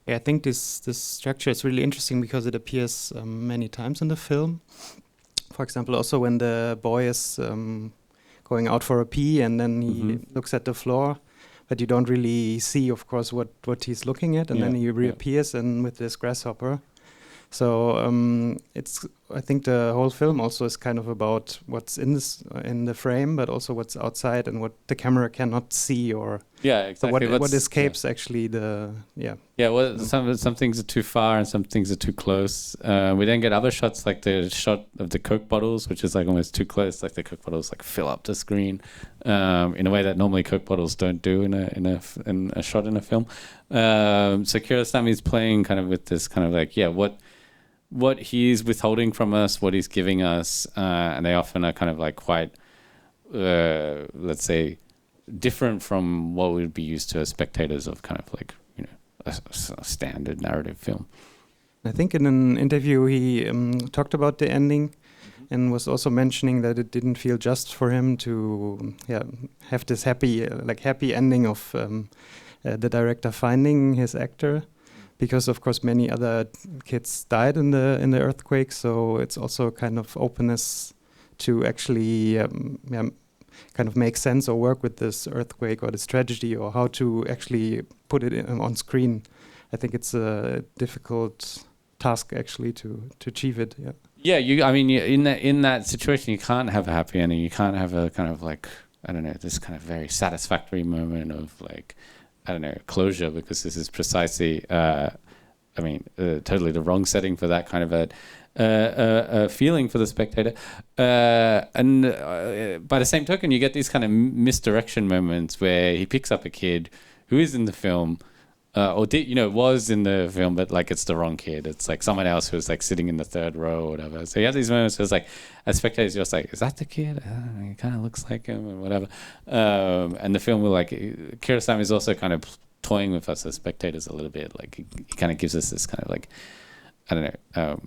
Yeah, I think this structure is really interesting because it appears many times in the film. For example, also when the boy is going out for a pee and then he looks at the floor, but you don't really see, of course, what he's looking at, and then he reappears and with this grasshopper. So I think the whole film also is kind of about what's in the frame, but also what's outside and what the camera cannot see, or exactly. So what escapes actually the. Well, some things are too far and some things are too close. We then get other shots, like the shot of the Coke bottles, which is like almost too close. Like the Coke bottles like fill up the screen in a way that normally Coke bottles don't do in a shot in a film. So Kiarostami is playing kind of with this kind of like what he's withholding from us, what he's giving us, and they often are kind of like quite, let's say, different from what we'd be used to as spectators of kind of like, a standard narrative film. I think in an interview he talked about the ending and was also mentioning that it didn't feel just for him to have this happy ending of the director finding his actor, because of course many other kids died in the earthquake. So it's also a kind of openness to actually kind of make sense or work with this earthquake or this tragedy, or how to actually put it on screen. I think it's a difficult task actually to achieve it. In that situation you can't have a happy ending. You can't have a kind of like, I don't know, this kind of very satisfactory moment of like, I don't know, closure, because this is precisely, totally the wrong setting for that kind of a feeling for the spectator. And by the same token, you get these kind of misdirection moments where he picks up a kid who is in the film, was in the film, but like it's the wrong kid. It's like someone else who's like sitting in the third row or whatever. So you have these moments where it's like, as spectators, you're just like, is that the kid? He kind of looks like him or whatever. And the film will like, Kiarostami is also kind of toying with us as spectators a little bit. Like he kind of gives us this kind of like, I don't know,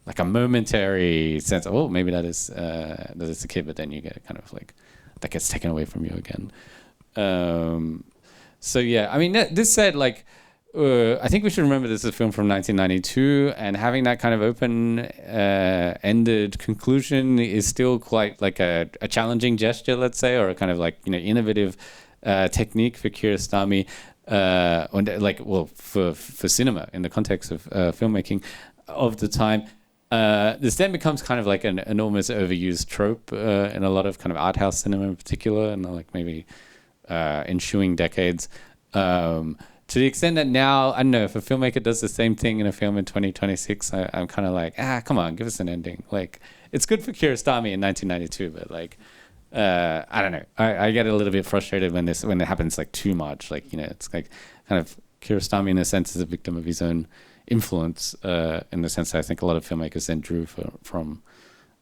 like a momentary sense of, maybe that is the kid, but then you get kind of like, that gets taken away from you again. This said, like, I think we should remember this is a film from 1992, and having that kind of open-ended conclusion is still quite like a challenging gesture, let's say, or a kind of like, innovative technique for Kiarostami, for cinema in the context of filmmaking of the time. This then becomes kind of like an almost overused trope in a lot of kind of art house cinema in particular, and like maybe ensuing decades, to the extent that now, I don't know, if a filmmaker does the same thing in a film in 2026, I'm kind of like, come on, give us an ending. Like, it's good for Kiarostami in 1992, but like, I don't know. I get a little bit frustrated when it happens like too much. Like, it's like kind of Kiarostami in a sense is a victim of his own influence in the sense that I think a lot of filmmakers then drew from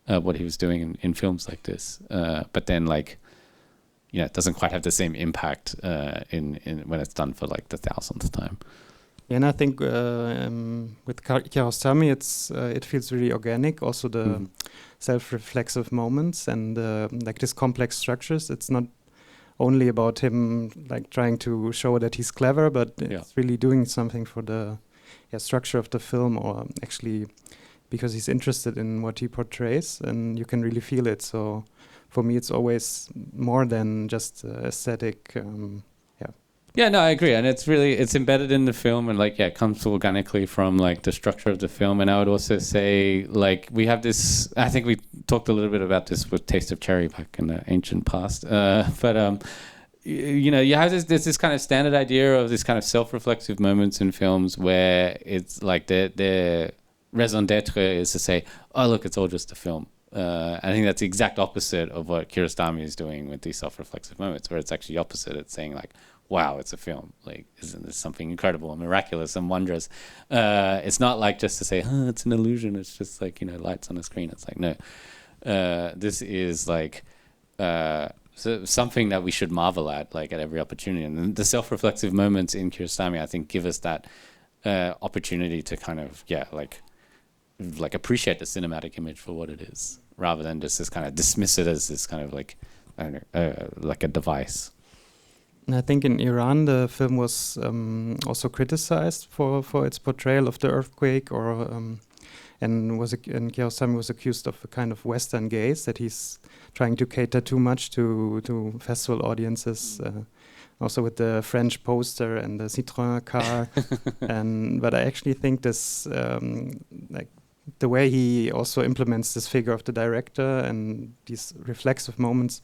what he was doing in films like this. But then like, it doesn't quite have the same impact in when it's done for like the 1000th time. Yeah, and I think with Kiarostami, it feels really organic. Also the self-reflexive moments and like these complex structures. It's not only about him like trying to show that he's clever, but it's really doing something for the structure of the film, or actually because he's interested in what he portrays, and you can really feel it. So for me, it's always more than just aesthetic. Yeah, no, I agree, and it's embedded in the film, and like it comes organically from like the structure of the film. And I would also say like we have this. I think we talked a little bit about this with Taste of Cherry back in the ancient past, but you have this kind of standard idea of this kind of self-reflexive moments in films where it's like the raison d'être is to say, oh look, it's all just a film. I think that's the exact opposite of what Kiarostami is doing with these self-reflexive moments, where it's actually opposite. It's saying like, wow, it's a film. Like, isn't this something incredible and miraculous and wondrous? It's not like just to say, it's an illusion. It's just like, lights on a screen. It's like, no, this is like something that we should marvel at, like at every opportunity. And the self-reflexive moments in Kiarostami, I think, give us that opportunity to kind of, like appreciate the cinematic image for what it is, rather than just this kind of dismiss it as this kind of like, I don't know, like a device. And I think in Iran, the film was also criticized for its portrayal of the earthquake, and Kiarostami was accused of a kind of Western gaze, that he's trying to cater too much to festival audiences. Also with the French poster and the Citroën car, but I actually think this like the way he also implements this figure of the director and these reflexive moments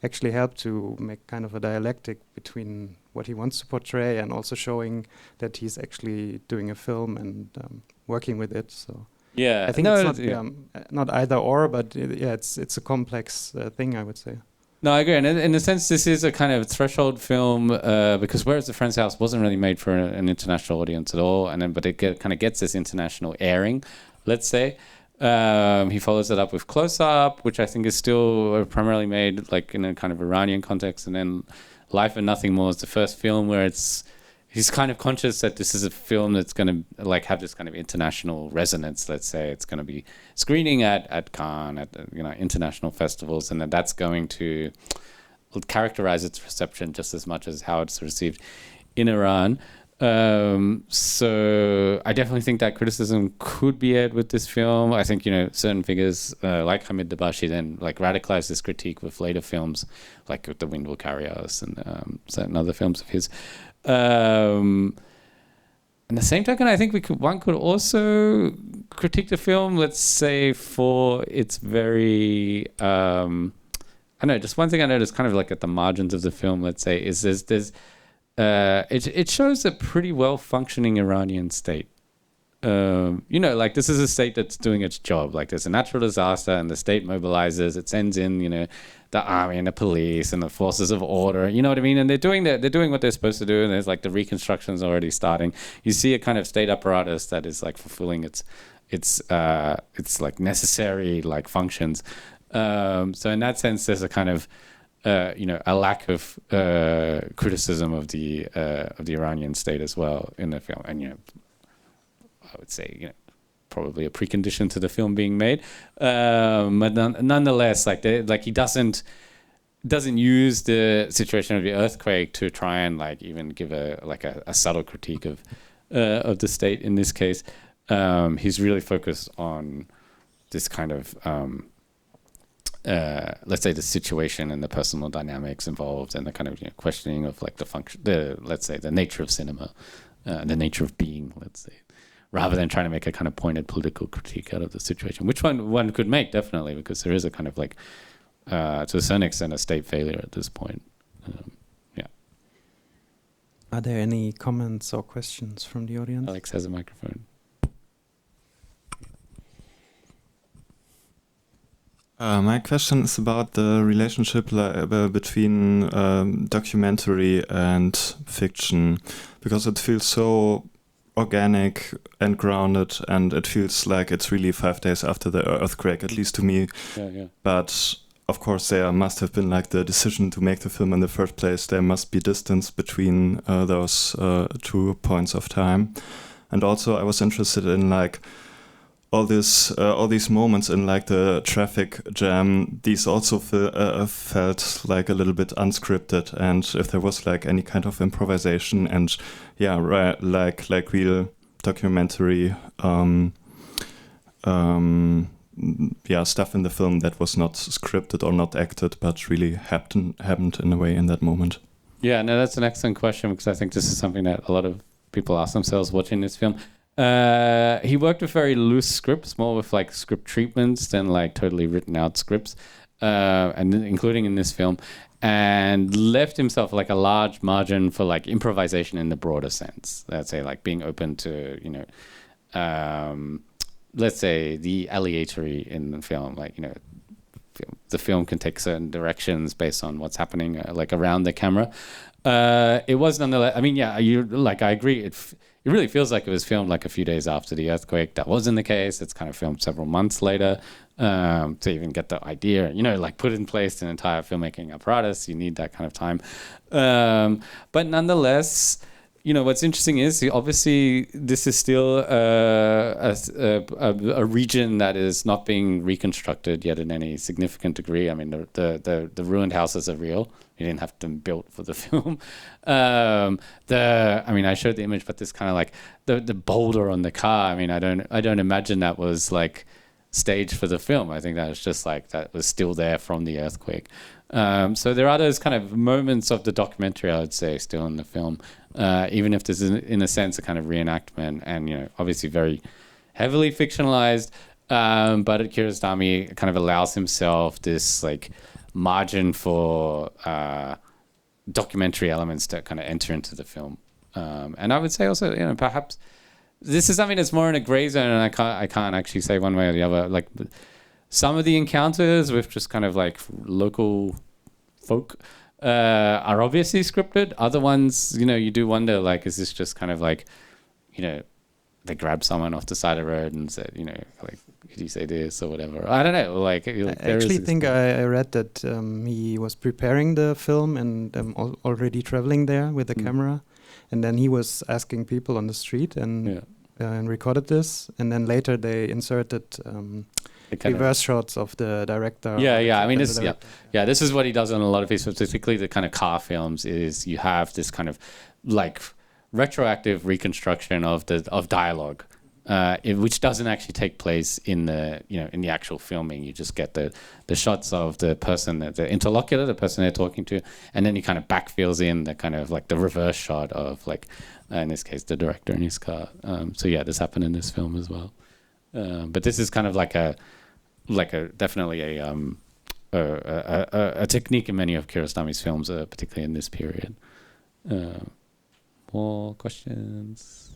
actually help to make kind of a dialectic between what he wants to portray and also showing that he's actually doing a film and working with it. So I think it's not either or, but it's a complex thing, I would say. No, I agree. And in a sense, this is a kind of threshold film because whereas The Friend's House wasn't really made for an international audience at all, but it kind of gets this international airing, let's say. He follows it up with Close Up, which I think is still primarily made like in a kind of Iranian context, and then Life and Nothing More is the first film where he's kind of conscious that this is a film that's going to like have this kind of international resonance. Let's say it's going to be screening at Cannes, at international festivals, and that's going to characterize its reception just as much as how it's received in Iran. So I definitely think that criticism could be aired with this film. I think, certain figures like Hamid Dabashi then like radicalized this critique with later films, like with The Wind Will Carry Us and certain other films of his. On the same token, I think one could also critique the film, let's say, for its very, I don't know, just one thing I noticed kind of like at the margins of the film, let's say, is there's it shows a pretty well-functioning Iranian state. Like this is a state that's doing its job. Like there's a natural disaster and the state mobilizes. It sends in, the army and the police and the forces of order. You know what I mean? And they're doing what they're supposed to do. And there's like the reconstruction's already starting. You see a kind of state apparatus that is like fulfilling its like necessary like functions. So in that sense, there's a kind of a lack of criticism of the Iranian state as well in the film, and I would say probably a precondition to the film being made, but nonetheless, like he doesn't use the situation of the earthquake to try and like even give a subtle critique of the state in this case. He's really focused on this kind of let's say the situation and the personal dynamics involved, and the kind of questioning of like let's say the nature of cinema, the nature of being, let's say, rather than trying to make a kind of pointed political critique out of the situation, which one could make definitely, because there is a kind of like to a certain extent a state failure at this point. Are there any comments or questions from the audience? Alex has a microphone. My question is about the relationship between documentary and fiction, because it feels so organic and grounded, and it feels like it's really 5 days after the earthquake, at least to me. Yeah. But of course, there must have been like the decision to make the film in the first place. There must be distance between those 2 points of time. And also, I was interested in like all these moments in like the traffic jam. These also felt like a little bit unscripted, and if there was like any kind of improvisation and like real documentary stuff in the film that was not scripted or not acted, but really happened in a way in that moment. Yeah, no, that's an excellent question, because I think this is something that a lot of people ask themselves watching this film. He worked with very loose scripts, more with like script treatments than like totally written out scripts, and including in this film, and left himself like a large margin for like improvisation in the broader sense. Let's say like being open to, let's say the aleatory in the film, like, the film can take certain directions based on what's happening like around the camera. It was nonetheless, I mean, yeah, I agree. It really feels like it was filmed like a few days after the earthquake. That wasn't the case. It's kind of filmed several months later to even get the idea, like put in place an entire filmmaking apparatus. You need that kind of time. But nonetheless, what's interesting is obviously this is still a region that is not being reconstructed yet in any significant degree. I mean, the ruined houses are real. You didn't have them built for the film. I showed the image, but this kind of like the boulder on the car. I mean, I don't imagine that was like staged for the film. I think that was just like that was still there from the earthquake. So there are those kind of moments of the documentary, I would say, still in the film, even if this is in a sense a kind of reenactment and obviously very heavily fictionalized. But Kiarostami kind of allows himself this like margin for documentary elements to kind of enter into the film. And I would say also, perhaps this is something that's more in a gray zone, and I can't actually say one way or the other. Like some of the encounters with just kind of like local folk are obviously scripted. Other ones, you do wonder, like, is this just kind of like, they grab someone off the side of the road and said, like, could you say this or whatever? I don't know. Like, I actually think I read that he was preparing the film and already traveling there with the camera, and then he was asking people on the street and recorded this, and then later they inserted reverse shots of the director. I mean, this is what he does on a lot of his, specifically the kind of car films. Is you have this kind of like retroactive reconstruction of dialogue, which doesn't actually take place in the in the actual filming. You just get the shots of the person, the interlocutor, the person they're talking to, and then he kind of backfills in the kind of like the reverse shot of like in this case the director in his car. So yeah, this happened in this film as well. But this is kind of like a definitely a technique in many of Kiarostami's films, particularly in this period. More questions?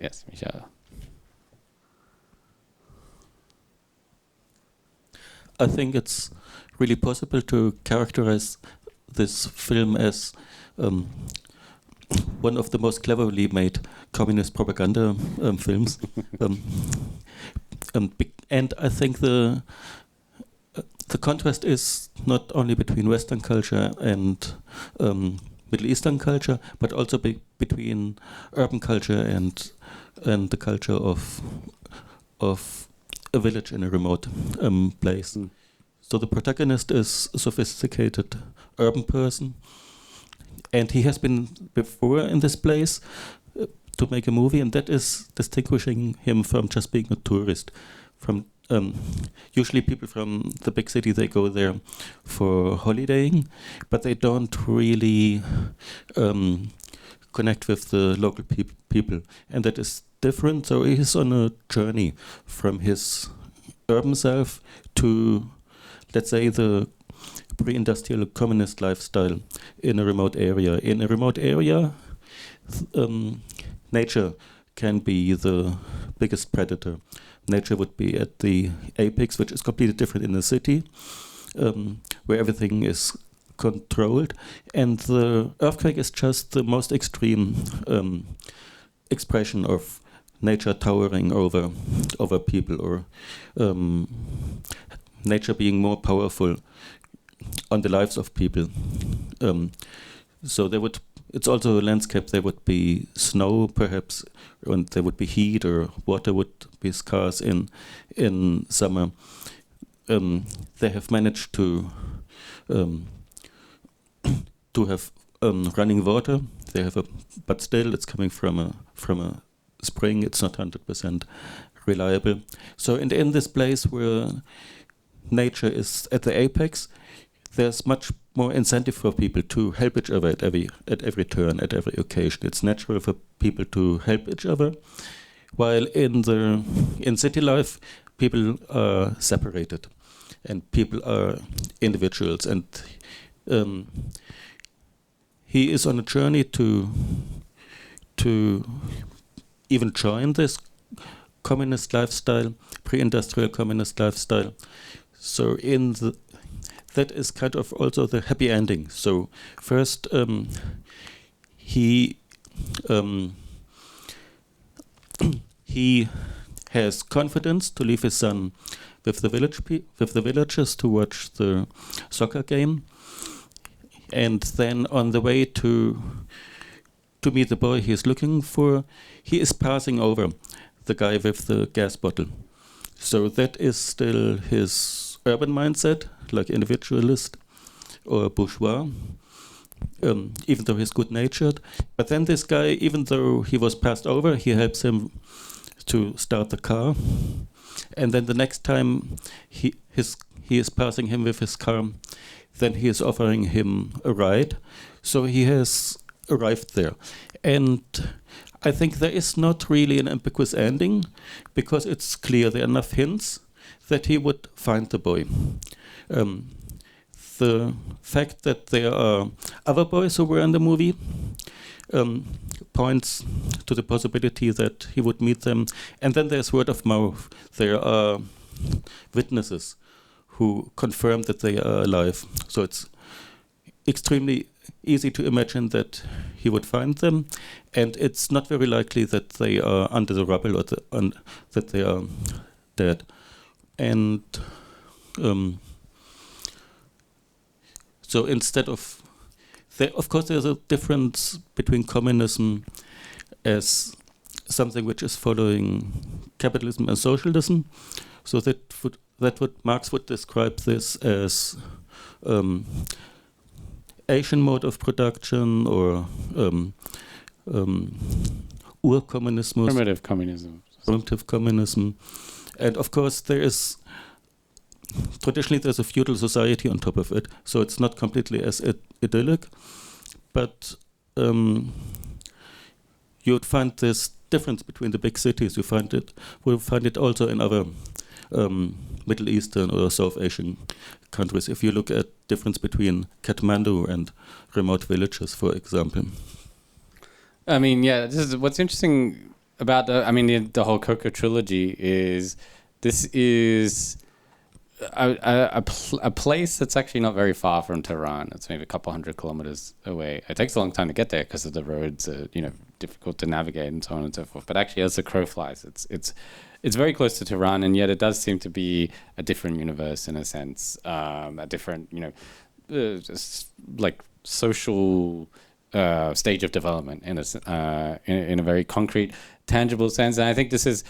Yes, Michelle. I think it's really possible to characterize this film as one of the most cleverly made communist propaganda films. And I think the contrast is not only between Western culture and Middle Eastern culture, but also between urban culture and the culture of a village in a remote place. So the protagonist is a sophisticated urban person, and he has been before in this place to make a movie, and that is distinguishing him from just being a tourist. From usually people from the big city, they go there for holidaying, but they don't really connect with the local people, and that is different. So he's on a journey from his urban self to, let's say, the pre-industrial communist lifestyle in a remote area. In a remote area, nature can be the biggest predator. Nature would be at the apex, which is completely different in the city, where everything is controlled, and the earthquake is just the most extreme expression of nature towering over people, or nature being more powerful on the lives of people. So it's also a landscape. There would be snow, perhaps, and there would be heat, or water would be scarce in summer. They have managed to have running water. They have but still it's coming from a spring. It's not 100% reliable. So in this place where nature is at the apex, there's much more incentive for people to help each other at every turn, at every occasion. It's natural for people to help each other, while in city life, people are separated, and people are individuals, and he is on a journey to even join this communist lifestyle, pre-industrial communist lifestyle. So that is kind of also the happy ending. So first, he has confidence to leave his son with the villagers to watch the soccer game, and then on the way to meet the boy he is looking for, he is passing over the guy with the gas bottle. So that is still his urban mindset, like individualist or bourgeois, even though he's good-natured. But then this guy, even though he was passed over, he helps him to start the car. And then the next time he is passing him with his car, then he is offering him a ride. So he has arrived there. And I think there is not really an ambiguous ending, because it's clear there are enough hints that he would find the boy. The fact that there are other boys who were in the movie points to the possibility that he would meet them. And then there's word of mouth. There are witnesses who confirm that they are alive. So it's extremely easy to imagine that he would find them, and it's not very likely that they are under the rubble or that they are dead. And so instead of course, there's a difference between communism as something which is following capitalism and socialism. So Marx would describe this as Asian mode of production, or Urkommunismus. Primitive communism. Primitive communism. And of course, traditionally there's a feudal society on top of it, so it's not completely as idyllic, but you'd find this difference between the big cities. We'll find it also in other Middle Eastern or South Asian countries, if you look at difference between Kathmandu and remote villages, for example. I mean, yeah, this is what's interesting about the whole Coco trilogy is this is a place that's actually not very far from Tehran. It's maybe a couple 100 kilometers away. It takes a long time to get there because of the roads, difficult to navigate and so on and so forth. But actually, as the crow flies, it's very close to Tehran, and yet it does seem to be a different universe in a sense, a different, like social stage of development in a very concrete, tangible sense. And I think this is,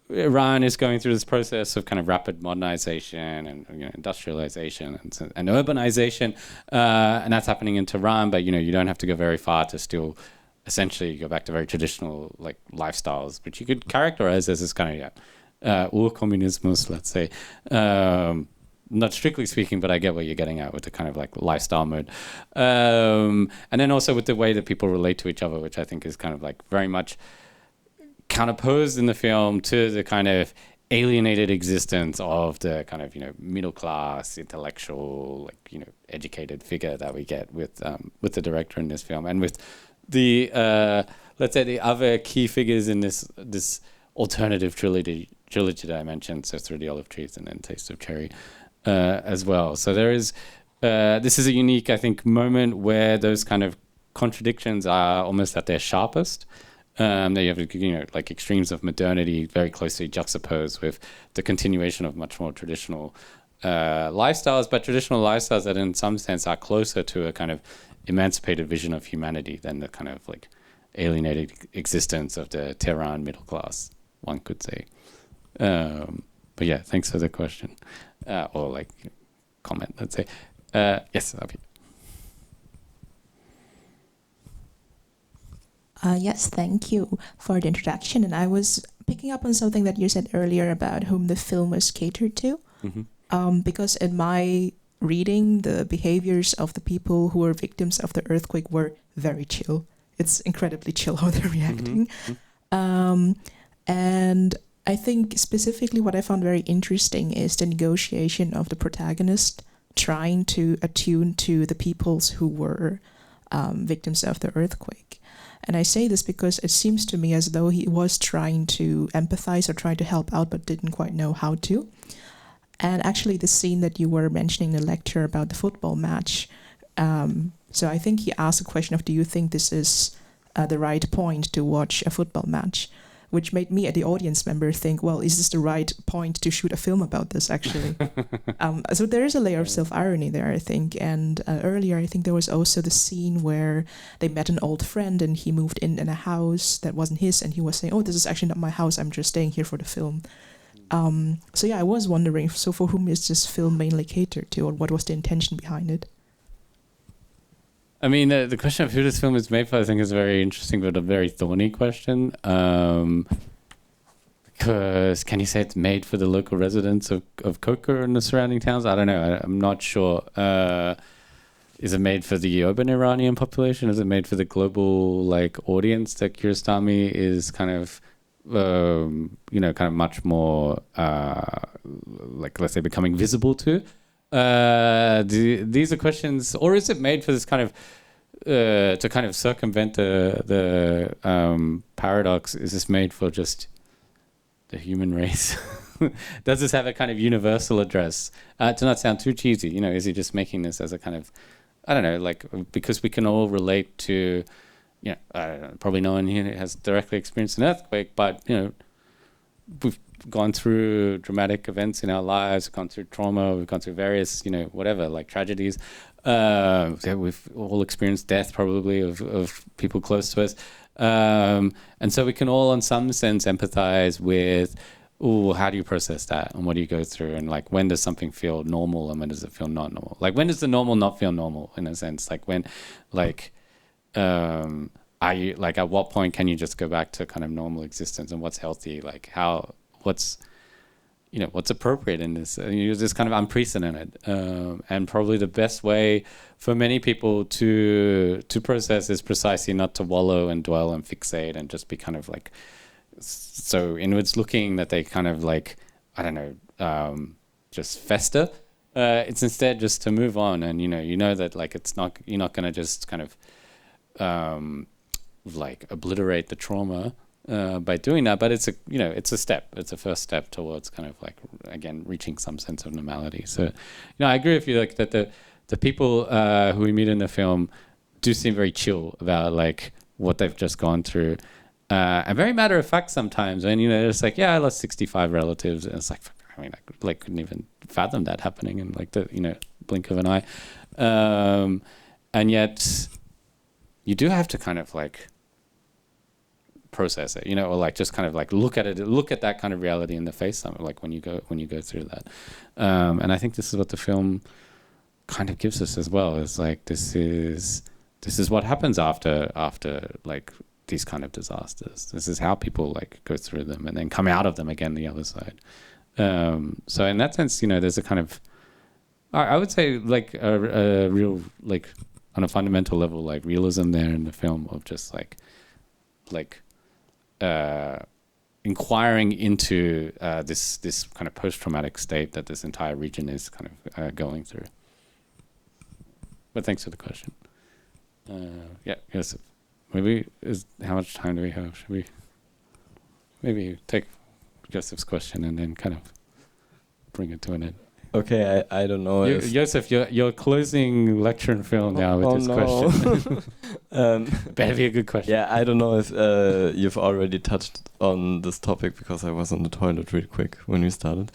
Iran is going through this process of kind of rapid modernization and industrialization and urbanization, and that's happening in Tehran. But you don't have to go very far to still essentially go back to very traditional like lifestyles, which you could characterize as this kind of Urkommunismus, let's say. Not strictly speaking, but I get what you're getting at with the kind of like lifestyle mode. And then also with the way that people relate to each other, which I think is kind of like very much counterposed in the film to the kind of alienated existence of the kind of, middle class, intellectual, like, educated figure that we get with the director in this film. And with the, let's say the other key figures in this alternative trilogy that I mentioned, so Through the Olive Trees and then Taste of Cherry, as well. So there is this is a unique, I think, moment where those kind of contradictions are almost at their sharpest. There you have, you know, like extremes of modernity very closely juxtaposed with the continuation of much more traditional lifestyles, but traditional lifestyles that in some sense are closer to a kind of emancipated vision of humanity than the kind of like alienated existence of the Tehran middle class, one could say. But yeah, thanks for the question. Or like comment, let's say. Yes, Abhi. Yes, thank you for the introduction. And I was picking up on something that you said earlier about whom the film was catered to. Mm-hmm. Because in my reading, the behaviors of the people who were victims of the earthquake were very chill. It's incredibly chill how they're reacting. Mm-hmm. And I think specifically what I found very interesting is the negotiation of the protagonist trying to attune to the peoples who were victims of the earthquake. And I say this because it seems to me as though he was trying to empathize or try to help out, but didn't quite know how to. And actually the scene that you were mentioning in the lecture about the football match, so I think he asked the question of, do you think this is the right point to watch a football match? Which made me, the audience member, think, well, is this the right point to shoot a film about this, actually? So there is a layer of self-irony there, I think. And earlier, I think there was also the scene where they met an old friend and he moved in a house that wasn't his. And he was saying, oh, this is actually not my house. I'm just staying here for the film. So yeah, I was wondering, so for whom is this film mainly catered to? Or what was the intention behind it? I mean, the question of who this film is made for, I think, is a very interesting but a very thorny question. Because can you say it's made for the local residents of Koker and the surrounding towns? I don't know. I'm not sure. Is it made for the urban Iranian population? Is it made for the global like audience that Kiarostami is kind of, you know, kind of much more like, let's say, becoming visible to? These are questions, or is it made for this kind of to kind of circumvent the paradox? Is this made for just the human race? Does this have a kind of universal address? To not sound too cheesy, you know, is he just making this as a kind of, I don't know, like, because we can all relate to, you know, I don't know, probably no one here has directly experienced an earthquake, but, you know, we've gone through dramatic events in our lives, we've gone through trauma, we've gone through various, you know, whatever, like tragedies. We've all experienced death probably of people close to us. And so we can all in some sense empathize with, oh, how do you process that? And what do you go through? And like, when does something feel normal and when does it feel not normal? Like, when does the normal not feel normal in a sense? Like when, like, are you, like, at what point can you just go back to kind of normal existence and what's healthy? Like what's, you know, what's appropriate in this? This kind of unprecedented, and probably the best way for many people to process is precisely not to wallow and dwell and fixate and just be kind of like so inwards looking that they kind of like, I don't know, just fester. It's instead just to move on, and you know that like it's not, you're not going to just kind of like obliterate the trauma by doing that, but it's a, you know, it's a step, it's a first step towards kind of like, again, reaching some sense of normality. So, you know, I agree with you, like that the people who we meet in the film do seem very chill about like what they've just gone through, and very matter of fact sometimes. And you know, it's like, yeah, I lost 65 relatives, and it's like, I mean, I like couldn't even fathom that happening in like the, you know, blink of an eye, and yet you do have to kind of like process it, you know, or like just kind of like look at that kind of reality in the face, like when you go through that, and I think this is what the film kind of gives us as well. Is like this is what happens after like these kind of disasters. This is how people like go through them and then come out of them again the other side. So in that sense, you know, there's a kind of, I would say like a real, like on a fundamental level, like realism there in the film of just like inquiring into this kind of post-traumatic state that this entire region is kind of going through. But thanks for the question. Yeah, yes. Maybe how much time do we have? Should we maybe take Joseph's question and then kind of bring it to an end? Okay, I don't know. Joseph, you're closing lecture and film now with this question. Better be a good question. Yeah, I don't know if you've already touched on this topic because I was on the toilet really quick when we started.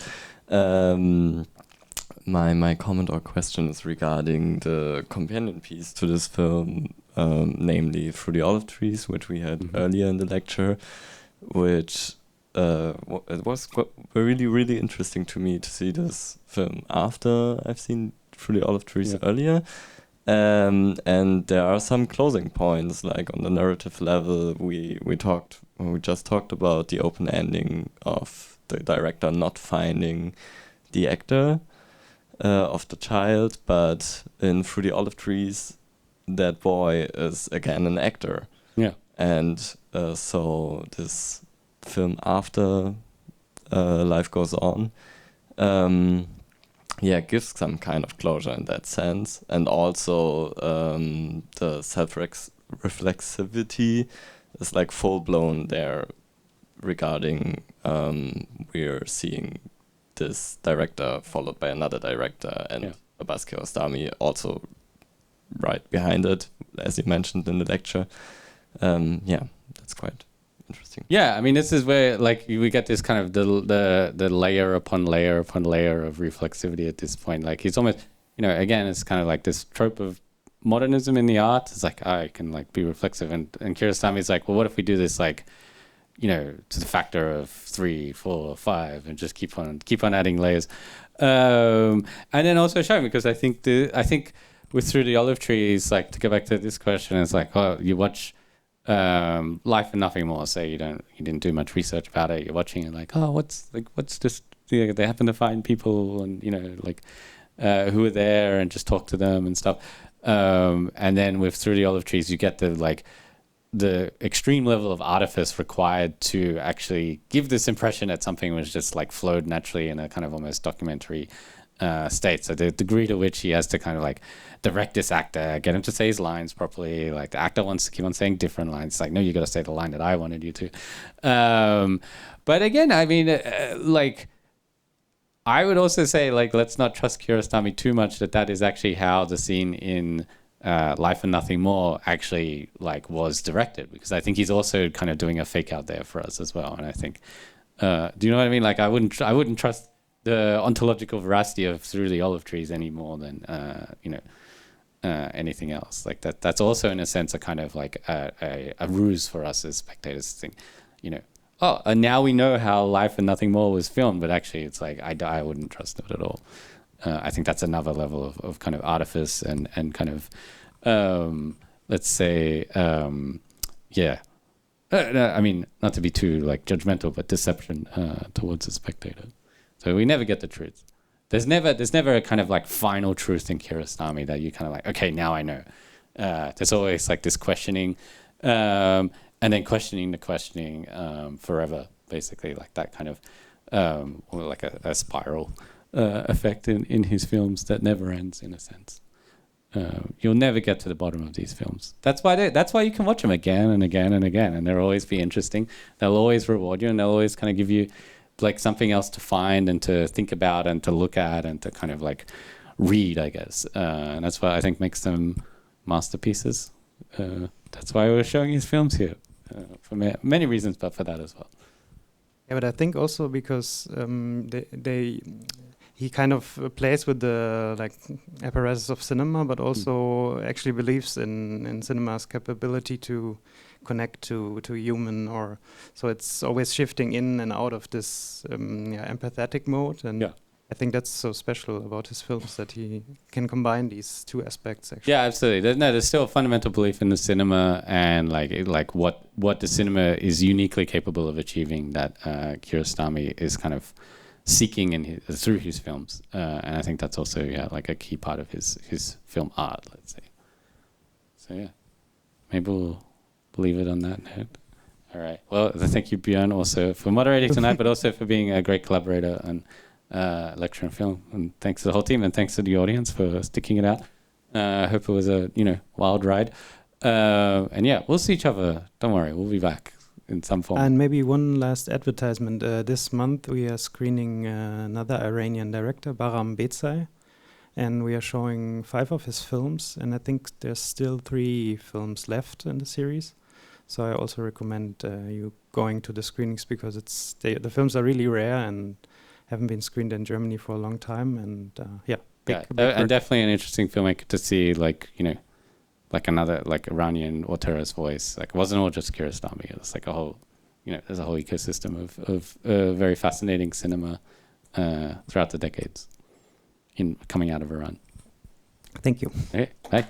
My comment or question is regarding the companion piece to this film, namely Through the Olive Trees, which we had earlier in the lecture, which it was really, really interesting to me to see this film after I've seen Through the Olive Trees earlier. And there are some closing points, like on the narrative level, we just talked about the open ending of the director not finding the actor of the child, but in Through the Olive Trees, that boy is again an actor. Yeah. And so this film after Life Goes On gives some kind of closure in that sense, and also the self-reflexivity is like full-blown there regarding we're seeing this director followed by another director, and Abbas Kiarostami also right behind it, as you mentioned in the lecture. That's quite interesting. Yeah, I mean, this is where like we get this kind of the layer upon layer upon layer of reflexivity at this point. Like it's almost, again, it's kind of like this trope of modernism in the art. It's like, I can like be reflexive, and Kiarostami's like, well, what if we do this like, to the factor of 3, 4, 5, and just keep on adding layers, and then also showing, because I think with Through the Olive Trees, like, to go back to this question, it's like, oh, you watch Life and Nothing More, say you didn't do much research about it, you're watching it like, oh, what's this? They happen to find people, and who are there, and just talk to them and stuff, and then with Through the Olive Trees, you get the extreme level of artifice required to actually give this impression that something was just like flowed naturally in a kind of almost documentary state. So the degree to which he has to kind of like direct this actor, get him to say his lines properly. Like the actor wants to keep on saying different lines. It's like, no, you got to say the line that I wanted you to. But again, I mean, like, I would also say, like, let's not trust Kiarostami too much that is actually how the scene in Life and Nothing More actually like was directed, because I think he's also kind of doing a fake out there for us as well. And I think, do you know what I mean? Like, I wouldn't trust the ontological veracity of Through the Olive Trees any more than anything else. Like that's also in a sense a kind of like a ruse for us as spectators to think, and now we know how Life and Nothing More was filmed, but actually it's like I wouldn't trust it at all. I think that's another level of kind of artifice and kind of let's say I mean, not to be too like judgmental, but deception towards the spectator. So we never get the truth. There's never a kind of like final truth in Kiarostami that you kind of like, okay, now I know. There's always like this questioning, and then questioning the questioning forever, basically, like that kind of like a spiral effect in his films that never ends, in a sense. You'll never get to the bottom of these films. That's why you can watch them again and again and again, and they'll always be interesting. They'll always reward you, and they'll always kind of give you like something else to find and to think about and to look at and to kind of like read, I guess. And that's what I think makes them masterpieces. That's why we're showing his films here, for many reasons, but for that as well. Yeah, but I think also because he kind of plays with the like apparatus of cinema, but also actually believes in cinema's capability to connect to human, or so it's always shifting in and out of this empathetic mode, and I think that's so special about his films, that he can combine these two aspects actually. Yeah, absolutely. There's still a fundamental belief in the cinema and like what the cinema is uniquely capable of achieving, that Kiarostami is kind of seeking through his films, and I think that's also like a key part of his film art, let's say. So maybe we'll leave it on that note. All right. Well, thank you, Björn, also for moderating tonight, but also for being a great collaborator on lecture and film. And thanks to the whole team, and thanks to the audience for sticking it out. I hope it was a wild ride. And we'll see each other. Don't worry, we'll be back in some form. And maybe one last advertisement. This month we are screening another Iranian director, Bahram Bezai, and we are showing 5 of his films, and I think there's still 3 films left in the series. So I also recommend you going to the screenings, because the films are really rare and haven't been screened in Germany for a long time, and and definitely an interesting filmmaker to see, like, you know, like another, like, Iranian auteur's voice. Like, it wasn't all just Kiarostami. It was like a whole, you know, there's a whole ecosystem of very fascinating cinema throughout the decades coming out of Iran. Thank you. Okay, bye.